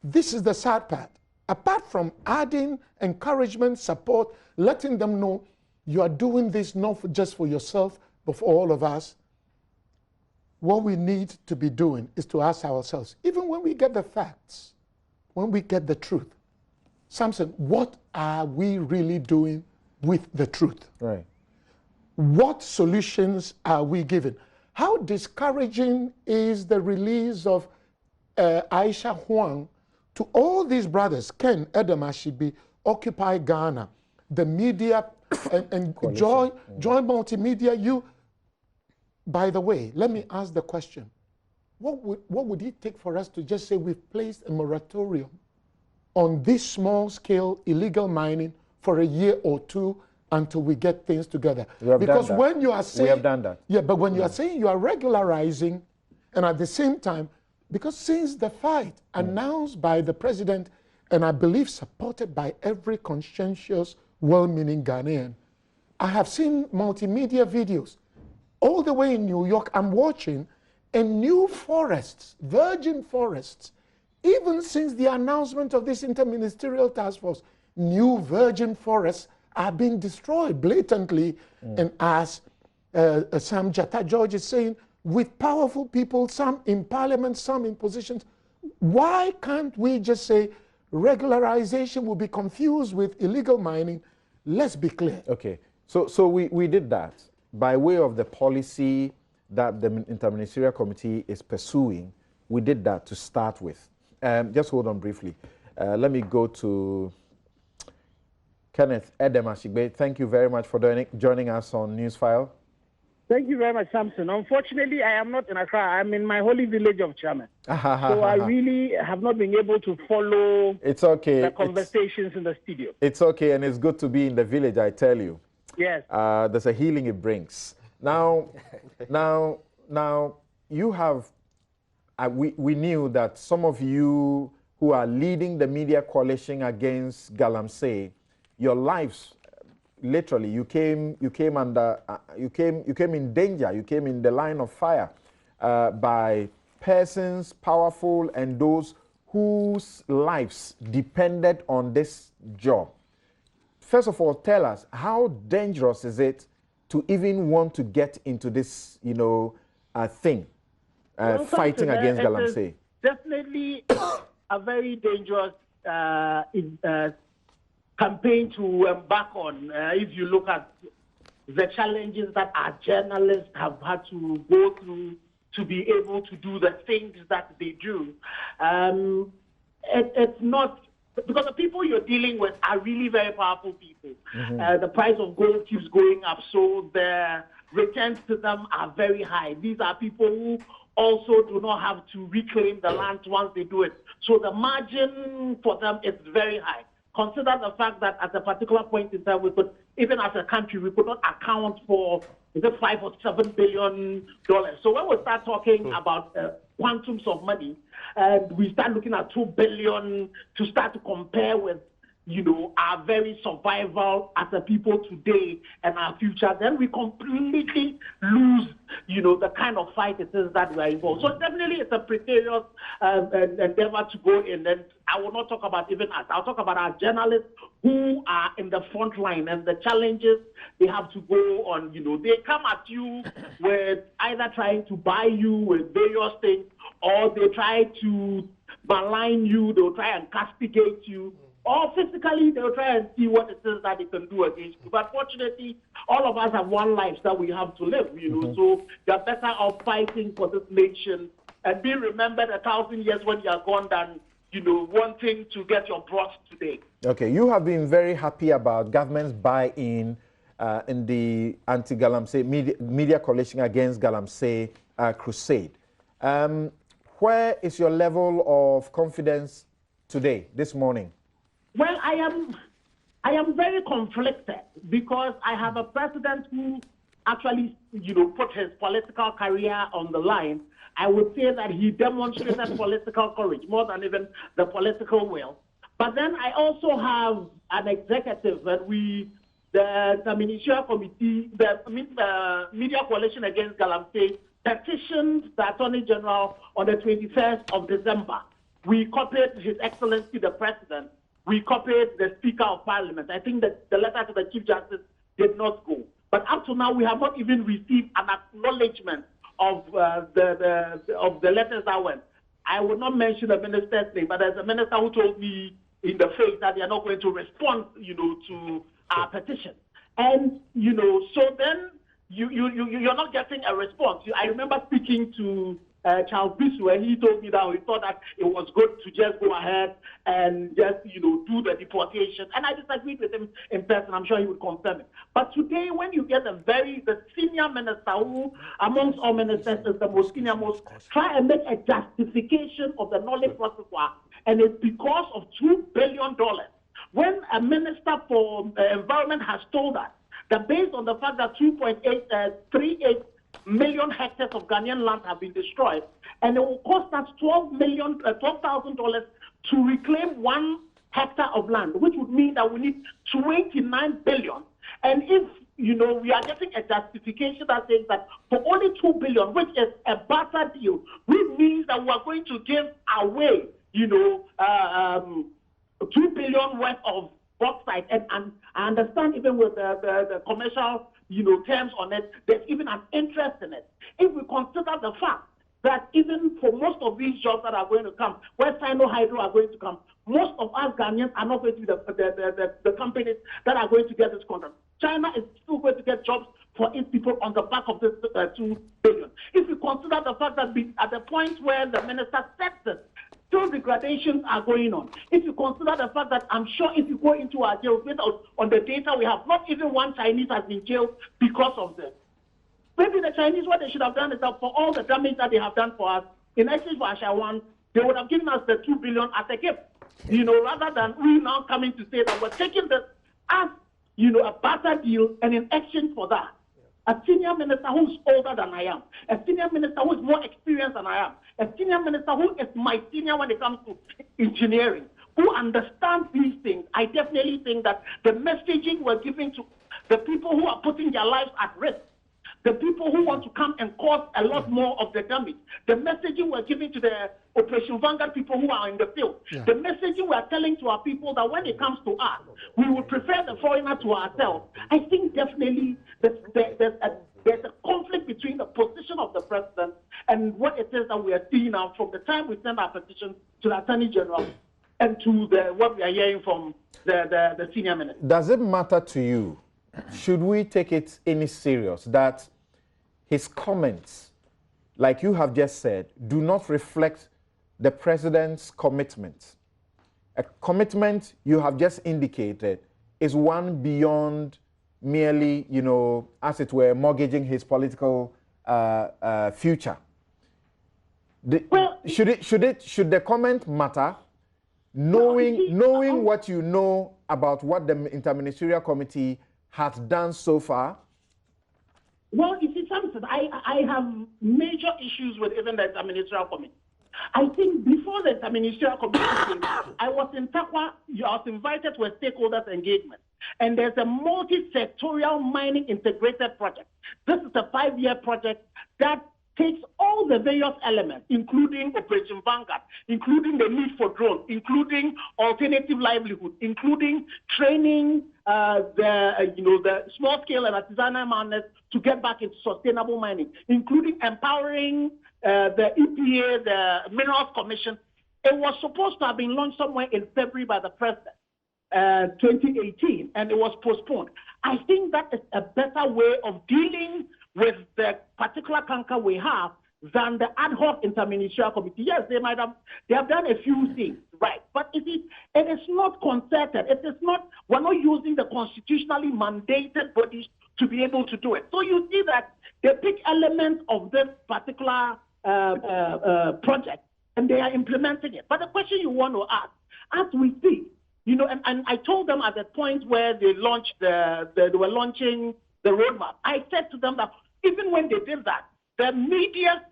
this is the sad part. Apart from adding encouragement, support, letting them know you are doing this not just for yourself, but for all of us, what we need to be doing is to ask ourselves, even when we get the facts, when we get the truth, Samson, what are we really doing with the truth? Right. What solutions are we giving? How discouraging is the release of Aisha Huang to all these brothers, Ken, Edem Ashibi, Occupy Ghana, the media, and Joy Multimedia. By the way, let me ask the question. What would it take for us to just say we've placed a moratorium on this small-scale illegal mining for a year or two until we get things together? Because when you are saying... We have done that. Yeah, but when you are saying you are regularizing, and at the same time, because since the fight announced by the president, and I believe supported by every conscientious, well-meaning Ghanaian, I have seen multimedia videos all the way in New York. I'm watching, and new forests, virgin forests, even since the announcement of this interministerial task force, new virgin forests are being destroyed blatantly. And as Sam Jatta George is saying, with powerful people, some in parliament, some in positions, why can't we just say regularization will be confused with illegal mining? Let's be clear. Okay, so we did that by way of the policy that the Interministerial Committee is pursuing. We did that to start with. Just hold on briefly. Let me go to Kenneth Edem Ashigbe. Thank you very much for joining us on Newsfile. Thank you very much, Samson. Unfortunately, I am not in Accra. I'm in my holy village of Chairman. So I really have not been able to follow the conversations in the studio. It's okay, and it's good to be in the village, I tell you. Yes. There's a healing it brings. Now, you have, we knew that some of you who are leading the media coalition against Galamsey, your lives, literally, you came in danger. You came in the line of fire by persons powerful and those whose lives depended on this job. First of all, tell us, how dangerous is it to even want to get into this, thing, fighting against Galamsey? Definitely a very dangerous campaign to embark on. If you look at the challenges that our journalists have had to go through to be able to do the things that they do, it's not, because the people you're dealing with are really very powerful people. The price of gold keeps going up, so the returns to them are very high. These are people who also do not have to reclaim the land once they do it. So the margin for them is very high. Consider the fact that at a particular point in time, we could, even as a country, we could not account for, is it $5 or $7 billion? So when we start talking about quantums of money, and we start looking at $2 billion to start to compare with, our very survival as a people today and our future, then we completely lose, the kind of fight it is that we are involved. So definitely it's a precarious endeavor to go in. And I will not talk about even us. I'll talk about our journalists who are in the front line and the challenges they have to go on. They come at you with either trying to buy you with various things, or they try to malign you, they'll try and castigate you. Or physically, they'll try and see what it is that they can do against you. But fortunately, all of us have one life that we have to live, So you're better off fighting for this nation and be remembered 1,000 years when you're gone than, wanting to get your broth today. Okay, you have been very happy about government's buy-in in the anti-Galamsey media coalition against Galamsey crusade. Where is your level of confidence today, this morning? Well, I am very conflicted because I have a president who actually, put his political career on the line. I would say that he demonstrated political courage more than even the political will. But then I also have an executive that the Ministerial Committee, the Media Coalition Against Galamsey, petitioned the Attorney General on the 21st of December. We copied His Excellency the President. We copied the Speaker of Parliament. I think that the letter to the Chief Justice did not go. But up to now, we have not even received an acknowledgement of the letters that went. I would not mention the minister's name, but there's a minister who told me in the face that they are not going to respond, to our petition. And, so then you're not getting a response. I remember speaking to Charles Bisu, and he told me that he thought that it was good to just go ahead and just, do the deportation. And I disagreed with him in person. I'm sure he would confirm it. But today, when you get the senior minister, who amongst all ministers is the most senior, try and make a justification of the knowledge process, and it's because of $2 billion. When a minister for environment has told us that based on the fact that 2.38 million hectares of Ghanaian land have been destroyed, and it will cost us $12,000 to reclaim 1 hectare of land, which would mean that we need 29 billion. And if we are getting a justification that says that for only 2 billion, which is a barter deal, which means that we are going to give away, 2 billion worth of bauxite, and I understand even with the commercial, terms on it, there's even an interest in it. If we consider the fact that even for most of these jobs that are going to come, where Sino Hydro are going to come, most of us Ghanaians are not going to be the companies that are going to get this contract. China is still going to get jobs for its people on the back of this 2 billion. If we consider the fact that at the point where the minister said this, still degradations are going on. If you consider the fact that I'm sure if you go into our jails, based on the data we have, not even one Chinese has been jailed because of this. Maybe the Chinese, what they should have done is that for all the damage that they have done for us, in exchange for Aisha Huang, they would have given us the 2 billion as a gift. Rather than we now coming to say that we're taking this as, a barter deal, and in exchange for that, a senior minister who's older than I am, a senior minister who's more experienced than I am, a senior minister who is my senior when it comes to engineering, who understands these things. I definitely think that the messaging we're giving to the people who are putting their lives at risk, the people who want to come and cause a lot more of the damage, the messaging we're giving to the Operation Vanguard people who are in the field, the messaging we're telling to our people that when it comes to us, we would prefer the foreigner to ourselves. I think definitely there's a conflict between the position of the president and what it is that we are seeing now from the time we send our petition to the Attorney General and to what we are hearing from the senior minister. Does it matter to you? Should we take it any serious that his comments, like you have just said, do not reflect the president's commitment? A commitment you have just indicated is one beyond merely, as it were, mortgaging his political future. Should the comment matter, knowing what you know about what the Interministerial Committee has done so far? Well, you see, Samson, I have major issues with even the Interministerial Committee. I think before the Interministerial Committee, I was in Takwa, I was invited to a stakeholders engagement, and there's a multi-sectorial mining integrated project. This is a 5-year project that takes all the various elements, including Operation Vanguard, including the need for drones, including alternative livelihood, including training the small scale and artisanal miners to get back into sustainable mining, including empowering the EPA, the Minerals Commission. It was supposed to have been launched somewhere in February by the president, 2018, and it was postponed. I think that is a better way of dealing with the particular canker we have than the ad hoc interministerial committee. Yes, they have done a few things, right? But it is not concerted. It is not, we're not using the constitutionally mandated bodies to be able to do it. So you see that they pick elements of this particular project and they are implementing it. But the question you want to ask, as we see, and I told them at the point where they launched they were launching the roadmap, I said to them that even when they did that, the media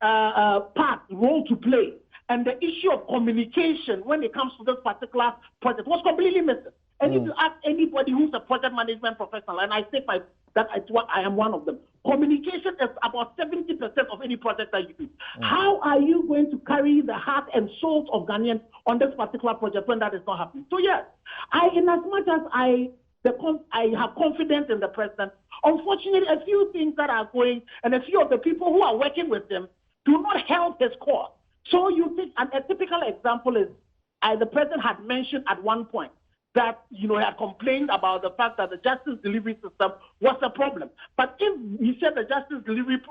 role to play. And the issue of communication when it comes to this particular project was completely missing. And if you ask anybody who's a project management professional, and I say that I am one of them, communication is about 70% of any project that you do. How are you going to carry the heart and soul of Ghanaians on this particular project when that is not happening? So yes, in as much as I have confidence in the president, unfortunately, a few things that are going, and a few of the people who are working with him do not help his cause. So you think, and a typical example is, the president had mentioned at one point that, he had complained about the fact that the justice delivery system was a problem. But if he said the justice delivery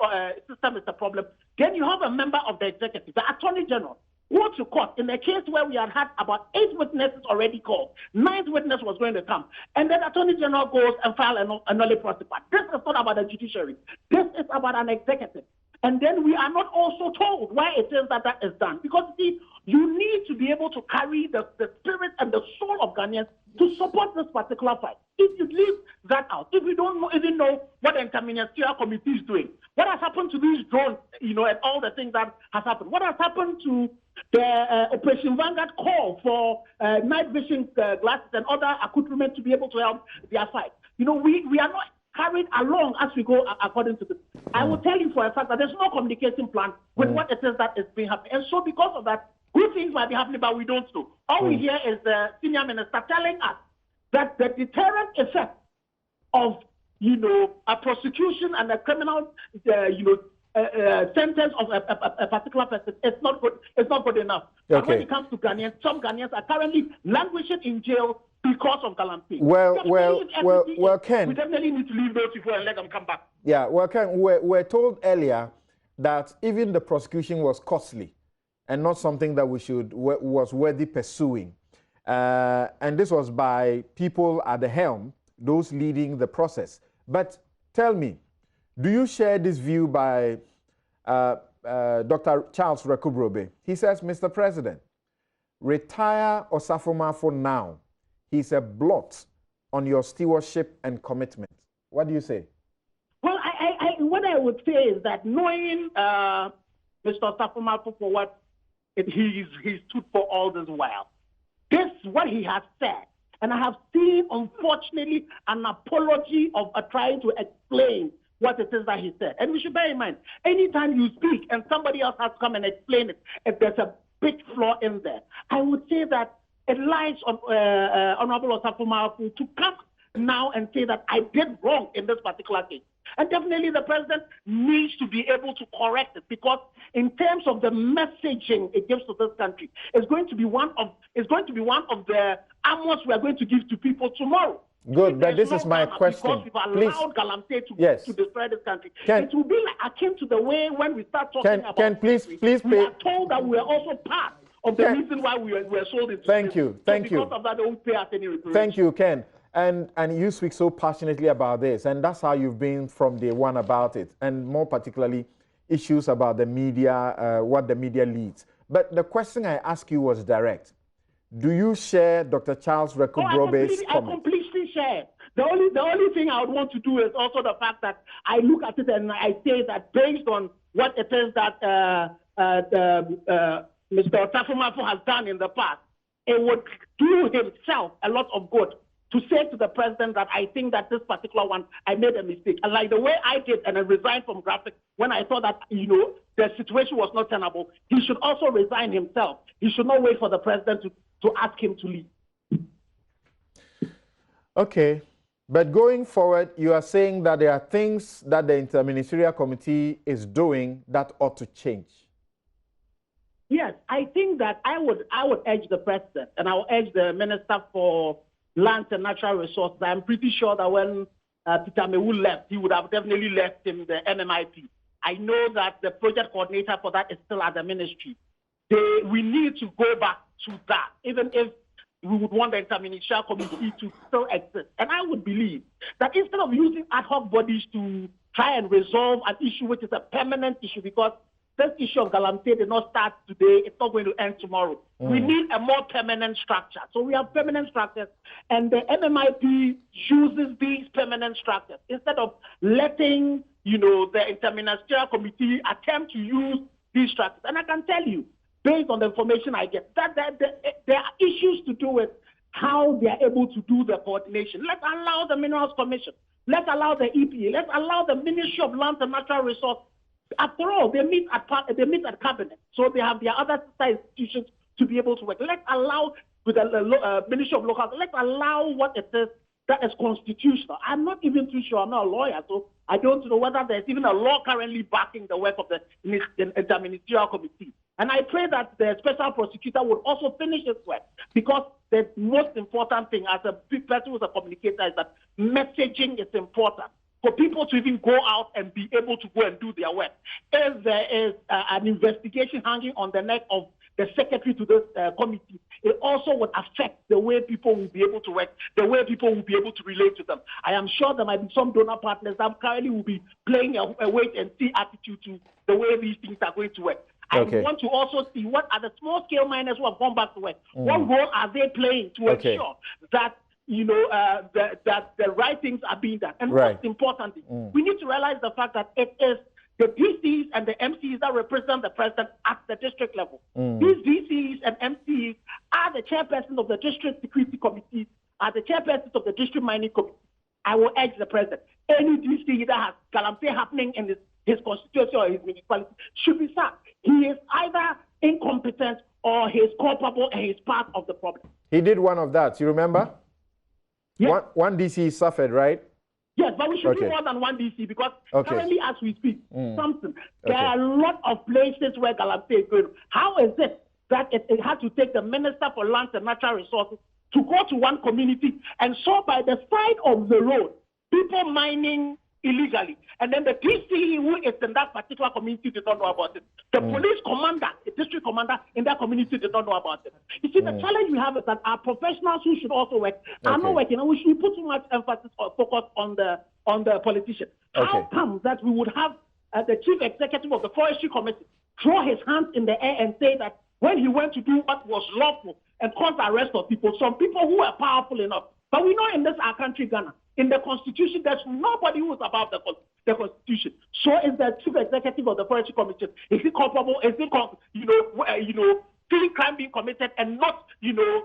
system is a problem, then you have a member of the executive, the Attorney General, go to court in a case where we had about 8 witnesses already called. 9th witness was going to come. And then the Attorney General goes and files a nolle prosequi. This is not about the judiciary. This is about an executive. And then we are not also told why it is that is done. Because, see, you need to be able to carry the spirit and the soul of Ghanaians to support this particular fight. If you leave that out, if you don't even know what the Interministerial Committee is doing, what has happened to these drones, and all the things that has happened, what has happened to the Operation Vanguard call for night vision glasses and other accoutrements to be able to help their fight. We are not carried along as we go according to this. I will tell you for a fact that there's no communication plan with what it is that is being happening. And so because of that, good things might be happening, but we don't know. All we hear is the senior minister telling us that the deterrent effect of, a prosecution and a criminal, sentence of a particular person is not good. It's not good enough. Okay. But when it comes to Ghanaians, some Ghanaians are currently languishing in jail because of Galamsey. Well, Ken, we definitely need to leave those people and let them come back. Yeah, well, Ken, we're told earlier that even the prosecution was costly and not something that was worthy pursuing. And this was by people at the helm, those leading the process. But tell me, do you share this view by Dr. Charles Rekubrobe? He says, Mr. President, retire Osafo Maafo now. He's a blot on your stewardship and commitment. What do you say? Well, what I would say is that knowing Mr. Osafo Maafo for what he stood for all this while, this is what he has said. And I have seen, unfortunately, an apology of trying to explain what it is that he said. And we should bear in mind, anytime you speak and somebody else has to come and explain it, if there's a big flaw in there, I would say that it lies on Honorable Osafo Maafo to come now and say that I did wrong in this particular case. And definitely the president needs to be able to correct it, because in terms of the messaging it gives to this country, it's going to be one of the armors we are going to give to people tomorrow. Good, but this is my question. Because we've allowed Galamsey to destroy this country. It will be like akin to the way when we start talking about history, we are told that we are also part of the reason why we were sold into Thank you. Because of that, they won't pay us any reparation. Thank you, Ken. And you speak so passionately about this, and that's how you've been from day one about it, and more particularly issues about the media, what the media leads. But the question I asked you was direct. Do you share Dr. Charles Rekubrobe's comment? I completely share. The only thing I would want to do is also the fact that I look at it and I say that based on what it is that Mr. Osafo Maafo has done in the past, it would do himself a lot of good to say to the president that I think that this particular one, I made a mistake. And like the way I did, and I resigned from graphics when I thought that, the situation was not tenable, he should also resign himself. He should not wait for the president to ask him to leave. Okay. But going forward, you are saying that there are things that the Interministerial Committee is doing that ought to change. Yes, I think that I would urge the president, and I will urge the Minister for Lands and Natural Resources. I'm pretty sure that when Peter Mewu left, he would have definitely left him the MMIP. I know that the project coordinator for that is still at the ministry. We need to go back to that, even if we would want the Interministerial Committee to still exist. And I would believe that instead of using ad hoc bodies to try and resolve an issue which is a permanent issue, because this issue of Galamsey did not start today, it's not going to end tomorrow. We need a more permanent structure. So we have permanent structures, and the MMIP uses these permanent structures instead of letting the Interministerial Committee attempt to use these structures. And I can tell you, based on the information I get, that there are issues to do with how they are able to do the coordination. Let's allow the Minerals Commission. Let's allow the EPA. Let's allow the Ministry of Land and Natural Resources. After all, they meet at cabinet, so they have their other institutions to be able to work. Let's allow with the Ministry of Local. Let's allow what it is that is constitutional. I'm not even too sure. I'm not a lawyer, so I don't know whether there's even a law currently backing the work of the Interministerial Committee. And I pray that the special prosecutor would also finish his work, because the most important thing as a big person who's a communicator is that messaging is important. For people to even go out and be able to go and do their work. If there is an investigation hanging on the neck of the secretary to this committee, it also would affect the way people will be able to work, the way people will be able to relate to them. I am sure there might be some donor partners that currently will be playing a wait-and-see attitude to the way these things are going to work. Okay. I want to also see what are the small-scale miners who have gone back to work. What role are they playing to ensure that that the right things are being done? And most importantly, we need to realize the fact that it is the DCs and the MCs that represent the president at the district level. These DCs and MCs are the chairpersons of the district security committees, are the chairpersons of the district mining committee. I will urge the president, any DC that has galamsey happening in his constituency or his municipality should be sacked. He is either incompetent or he is culpable and he is part of the problem. He did one of that, you remember? Yes. One DC suffered, right? Yes, but we should do more than one DC, because currently as we speak, there are a lot of places where galamsey is going. How is it that it had to take the Minister for Lands and Natural Resources to go to one community and saw by the side of the road people mining illegally, and then the PC who is in that particular community did not know about it. The police commander, the district commander in that community did not know about it. You see, the challenge we have is that our professionals who should also work are not working, and we should put too much emphasis or focus on the politician. How come that we would have the chief executive of the Forestry Committee throw his hands in the air and say that when he went to do what was lawful and cause the arrest of people, some people who are powerful enough, but we know in this our country, Ghana, in the Constitution, there's nobody who is above the Constitution. So is the chief executive of the Forestry Commission. Is he culpable? Is he, seeing crime being committed and not,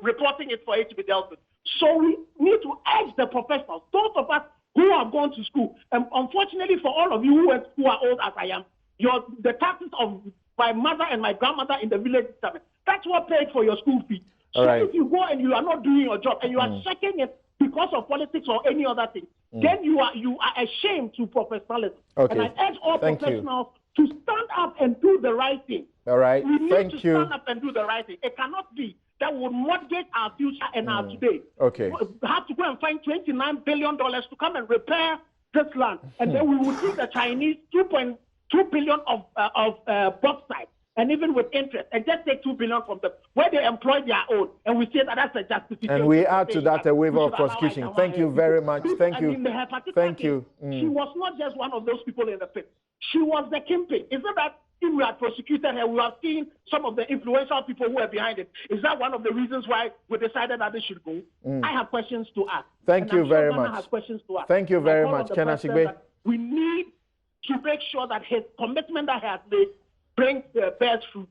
reporting it for it to be dealt with? So we need to urge the professionals, those of us who have gone to school. And unfortunately for all of you who are old as I am, the taxes of my mother and my grandmother in the village, that's what paid for your school fee. So if you go and you are not doing your job and you are checking it because of politics or any other thing, then you are ashamed to professionalism. And I urge all professionals to stand up and do the right thing. All right. We need to stand up and do the right thing. It cannot be that would mortgage our future and our today. Okay. We have to go and find $29 billion to come and repair this land. And then we will see the Chinese $2.2 billion of bauxite. And even with interest, and just take $2 billion from them, where they employ their own, and we say that that's a justification. And we add to that a waiver of prosecution. Thank you very much. Thank you. Thank you. She was not just one of those people in the pit. She was the kingpin. Is it that if we had prosecuted her, we have seen some of the influential people who are behind it? Is that one of the reasons why we decided that they should go? I have questions to ask. Thank you very much. Has questions to ask. Thank you very much, Kenashigbe. We need to make sure that his commitment that he has made brings the best fruit.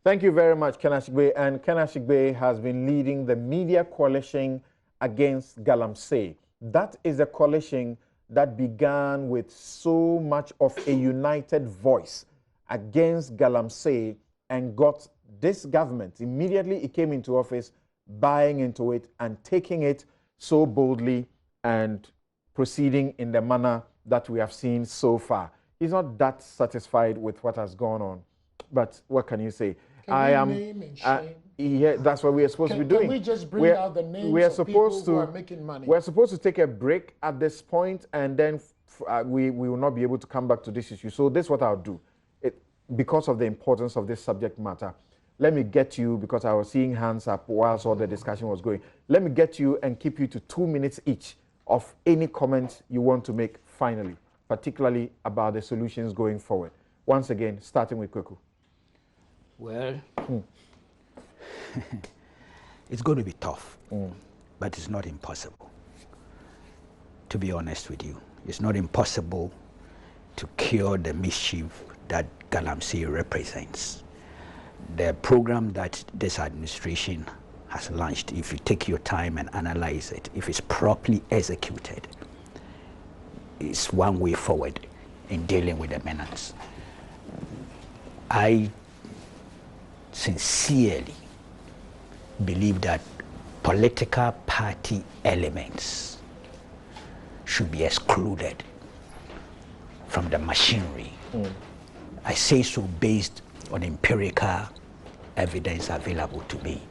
Thank you very much, Kenashigbe. And Kenashigbe has been leading the media coalition against galamsey. That is a coalition that began with so much of a united voice against galamsey and got this government, immediately it came into office, buying into it and taking it so boldly and proceeding in the manner that we have seen so far. He's not that satisfied with what has gone on, but what can you say? Name and shame? Yeah, that's what we are supposed to be doing. Can we just bring out the names of people who are making money? We're supposed to take a break at this point, and then we will not be able to come back to this issue. So this is what I'll do. Because of the importance of this subject matter, let me get you, because I was seeing hands up whilst all the discussion was going, let me get you and keep you to 2 minutes each of any comments you want to make finally, particularly about the solutions going forward. Once again, starting with Kweku. Well, it's going to be tough, but it's not impossible. To be honest with you, it's not impossible to cure the mischief that Galamsey represents. The program that this administration has launched, if you take your time and analyze it, if it's properly executed, is one way forward in dealing with the menace. I sincerely believe that political party elements should be excluded from the machinery. I say so based on empirical evidence available to me.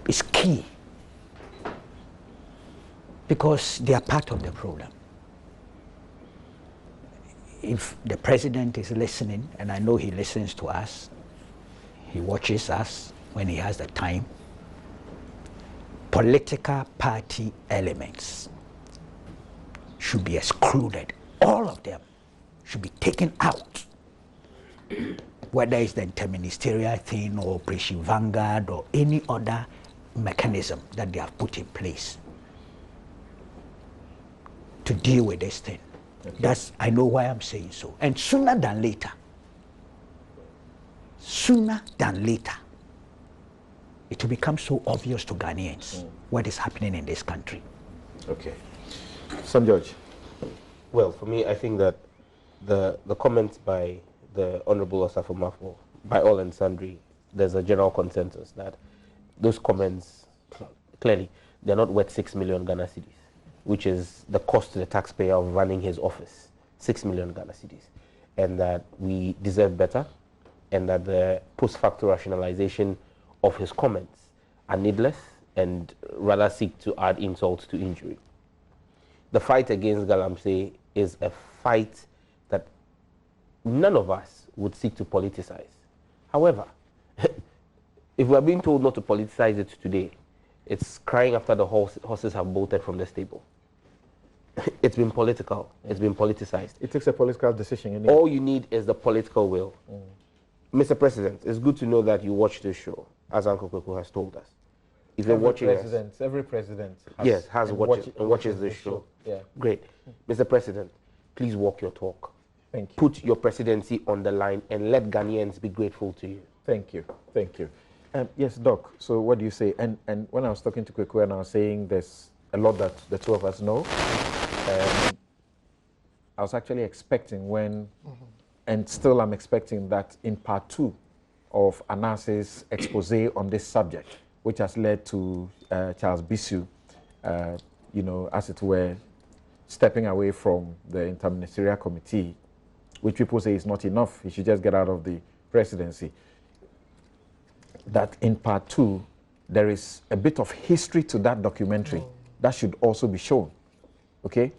It's key because they are part of the problem. If the president is listening, and I know he listens to us, he watches us when he has the time, political party elements should be excluded. All of them should be taken out. Whether it's the interministerial thing or Operation Vanguard or any other mechanism that they have put in place to deal with this thing. Okay. I know why I'm saying so. And sooner than later, it will become so obvious to Ghanaians what is happening in this country. Okay. Son George. Well, for me, I think that the comments by the Honorable Osafo Mafo, by all and sundry, there's a general consensus that those comments, clearly, they're not worth 6 million Ghana cedis, which is the cost to the taxpayer of running his office, 6 million Ghana cedis, and that we deserve better, and that the post-facto rationalization of his comments are needless and rather seek to add insult to injury. The fight against Galamsey is a fight that none of us would seek to politicize. However, if we're being told not to politicize it today, it's crying after the horses have bolted from the stable. It's been political. It's been politicized. It takes a political decision. All you need is the political will. Mr. President, it's good to know that you watch this show, as Uncle Kweku has told us. If you're watching every president watches this show. Yeah. Great. Mr. President, please walk your talk. Thank you. Put your presidency on the line and let Ghanaians be grateful to you. Thank you. Thank you. Yes, Doc. So what do you say? And when I was talking to Kweku and I was saying there's a lot that the two of us know, I was actually expecting and still I'm expecting that in part 2 of Anas's expose on this subject, which has led to Charles Bisu, as it were, stepping away from the Interministerial Committee, which people say is not enough. He should just get out of the presidency. That in part 2, there is a bit of history to that documentary that should also be shown. Okay?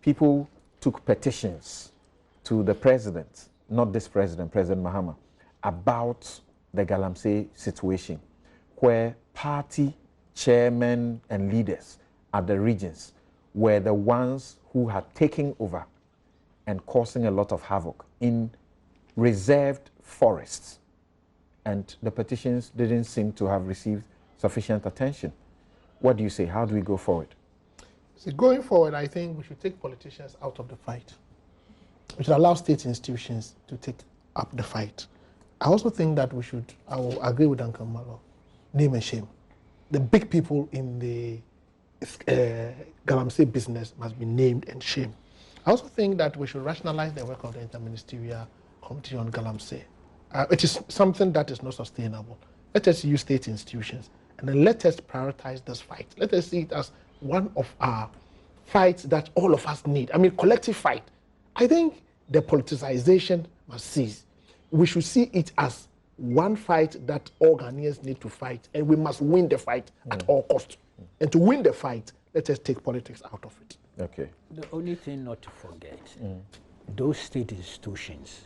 People took petitions to the president, not this president, President Mahama, about the Galamsey situation, where party chairmen and leaders at the regions were the ones who had taken over and causing a lot of havoc in reserved forests. And the petitions didn't seem to have received sufficient attention. What do you say? How do we go forward? See, going forward, I think we should take politicians out of the fight. We should allow state institutions to take up the fight. I also think that I will agree with Uncle Malo, name and shame. The big people in the Galamsey business must be named and shamed. I also think that we should rationalize the work of the Interministerial Committee on Galamsey. It is something that is not sustainable. Let us use state institutions and then let us prioritize this fight. Let us see it as one of our fights that all of us need. I mean, collective fight. I think the politicization must cease. We should see it as one fight that all Ghanaians need to fight, and we must win the fight at all costs. And to win the fight, let us take politics out of it. Okay. The only thing not to forget, those state institutions,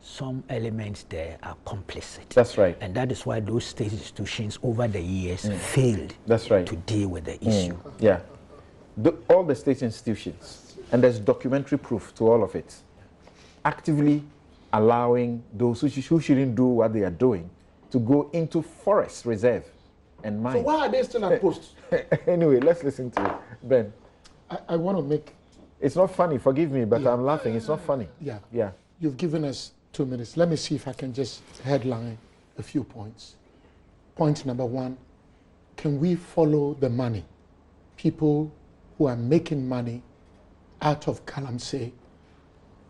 some elements there are complicit. That's right. And that is why those state institutions over the years failed to deal with the issue. Yeah. All the state institutions, and there's documentary proof to all of it, actively allowing those who shouldn't do what they are doing to go into forest reserve and mine. So why are they still at post? Anyway, let's listen to Ben. I want to make... It's not funny, forgive me, but I'm laughing. It's not funny. Yeah. Yeah. You've given us 2 minutes. Let me see if I can just headline a few points. Point number one, can we follow the money? People who are making money out of Galamsey,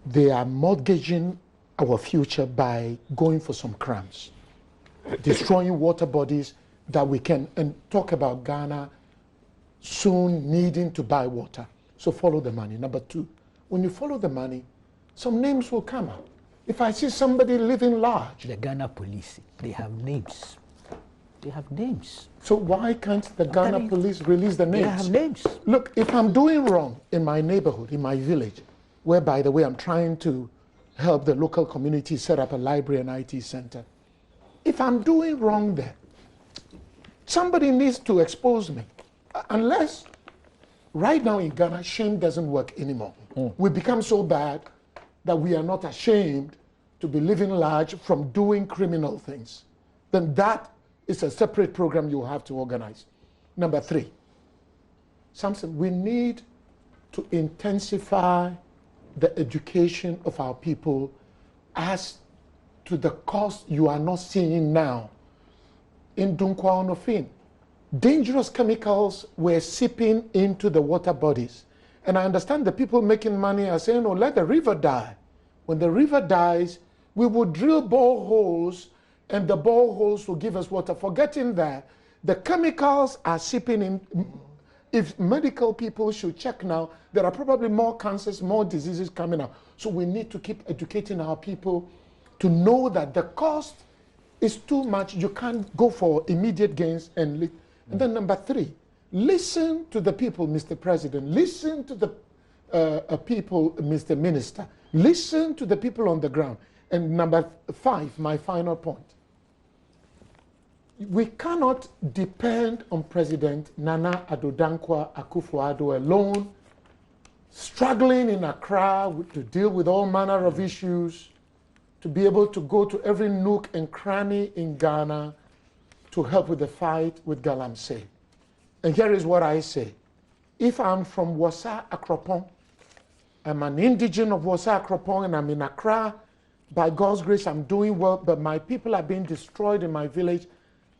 they are mortgaging our future by going for some crumbs, destroying water bodies that we can, and talk about Ghana soon needing to buy water. So follow the money. Number two, when you follow the money, some names will come up. If I see somebody living large. The Ghana police, they have names. They have names. So why can't the Ghana police release the names? They have names. Look, if I'm doing wrong in my neighborhood, in my village, where, by the way, I'm trying to help the local community set up a library and IT center, if I'm doing wrong there, somebody needs to expose me. Unless, right now in Ghana, shame doesn't work anymore. We become so bad that we are not ashamed to be living large from doing criminal things. Then that is a separate program you have to organize. Number three, Samson, we need to intensify the education of our people as to the cost you are not seeing now. In Dunkwa Onofin, dangerous chemicals were seeping into the water bodies. And I understand the people making money are saying, oh, let the river die. When the river dies, we will drill boreholes and the boreholes will give us water, forgetting that the chemicals are seeping in. If medical people should check now, there are probably more cancers, more diseases coming out. So we need to keep educating our people to know that the cost is too much. You can't go for immediate gains. And then number three, listen to the people, Mr. President. Listen to the people, Mr. Minister. Listen to the people on the ground. And number five, my final point. We cannot depend on President Nana Addo Dankwa Akufo-Addo alone, struggling in Accra to deal with all manner of issues, to be able to go to every nook and cranny in Ghana to help with the fight with Galamsey. And here is what I say. If I'm from Wasa Akropong, I'm an indigene of Wasa Akropong and I'm in Accra, by God's grace I'm doing well, but my people are being destroyed in my village.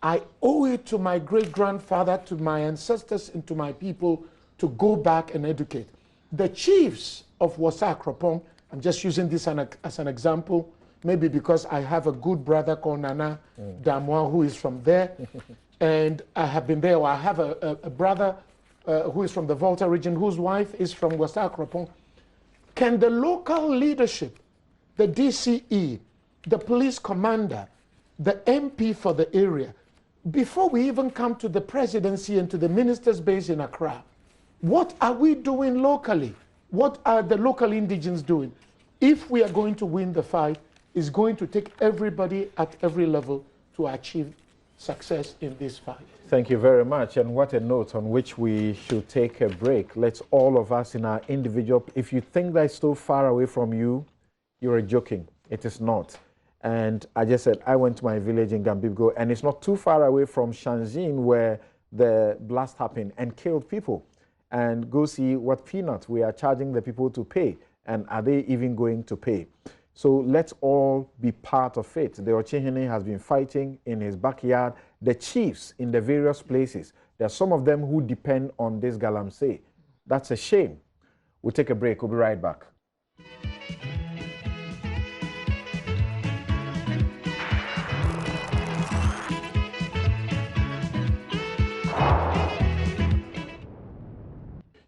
I owe it to my great-grandfather, to my ancestors, and to my people to go back and educate. The chiefs of Wasa Akropong, I'm just using this as an example, maybe because I have a good brother called Nana Damwa who is from there, and I have been there, or I have a brother who is from the Volta region, whose wife is from Wasa Akropong. Can the local leadership, the DCE, the police commander, the MP for the area, before we even come to the presidency and to the minister's base in Accra, what are we doing locally? What are the local indigents doing? If we are going to win the fight, it's going to take everybody at every level to achieve success in this fight. Thank you very much. And what a note on which we should take a break. Let's all of us in our individual, if you think that it's so far away from you, you're joking. It is not. And I just said, I went to my village in Gambibgo, and it's not too far away from Shanjin where the blast happened and killed people. And go see what peanuts we are charging the people to pay, and are they even going to pay? So let's all be part of it. The Ochehene has been fighting in his backyard. The chiefs in the various places, there are some of them who depend on this Galamsey. That's a shame. We'll take a break. We'll be right back.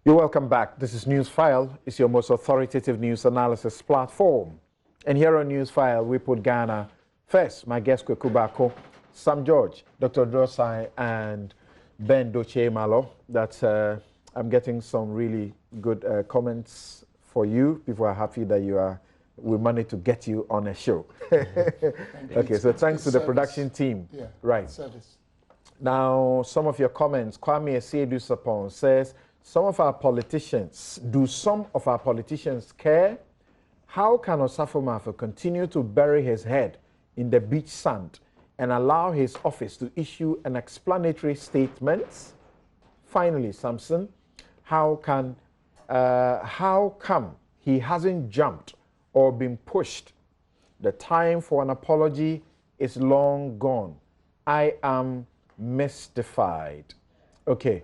You're welcome back. This is Newsfile. It's your most authoritative news analysis platform. And here on Newsfile, we put Ghana first. My guests, Kwekubako, Sam George, Dr. Drosai, and Ben Doche Malo. That's, I'm getting some really good comments for you. People are happy that we managed to get you on a show. Okay, so thanks to the production team. Yeah, right. Service. Now, some of your comments. Kwame Esiedu Sapon says, some of our politicians care? How can Osafo Maafo continue to bury his head in the beach sand and allow his office to issue an explanatory statement? Finally, Samson, how come he hasn't jumped or been pushed The time for an apology is long gone. I am mystified. Okay.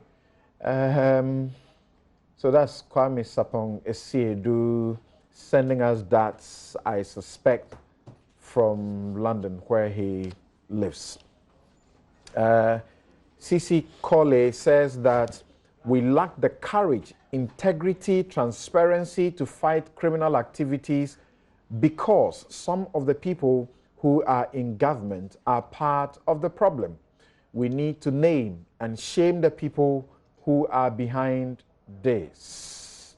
So that's Kwame Sapong Esiedu sending us that, I suspect, from London, where he lives. CC Cole says that we lack the courage, integrity, transparency to fight criminal activities because some of the people who are in government are part of the problem. We need to name and shame the people who are behind this.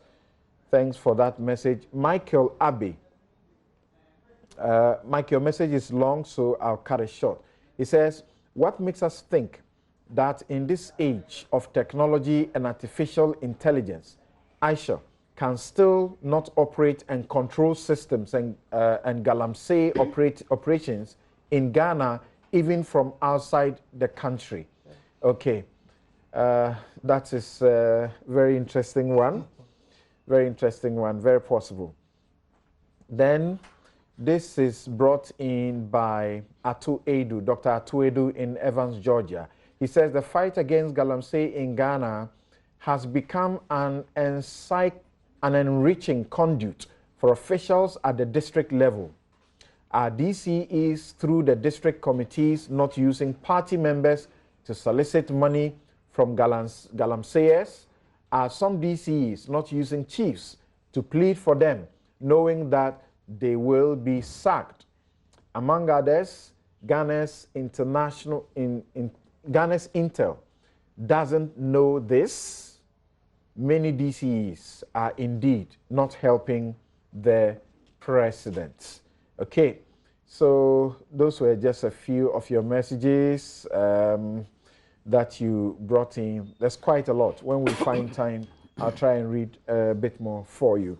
Thanks for that message. Michael Abbey. Mike, your message is long, so I'll cut it short. He says, what makes us think that in this age of technology and artificial intelligence, Aisha can still not operate and control systems and galamsey operations in Ghana, even from outside the country? Okay, that is a very interesting one. Very interesting one, very possible. Then, this is brought in by Atu Edu, Dr. Atu Edu in Evans, Georgia. He says the fight against galamsey in Ghana has become an enriching conduit for officials at the district level. Are DCEs through the district committees not using party members to solicit money from galamseyers? Are some DCEs not using chiefs to plead for them, knowing that they will be sacked? Among others, Ghana's Ghana's Intel doesn't know this. Many DCEs are indeed not helping the president. Okay, so those were just a few of your messages that you brought in. There's quite a lot. When we find time, I'll try and read a bit more for you.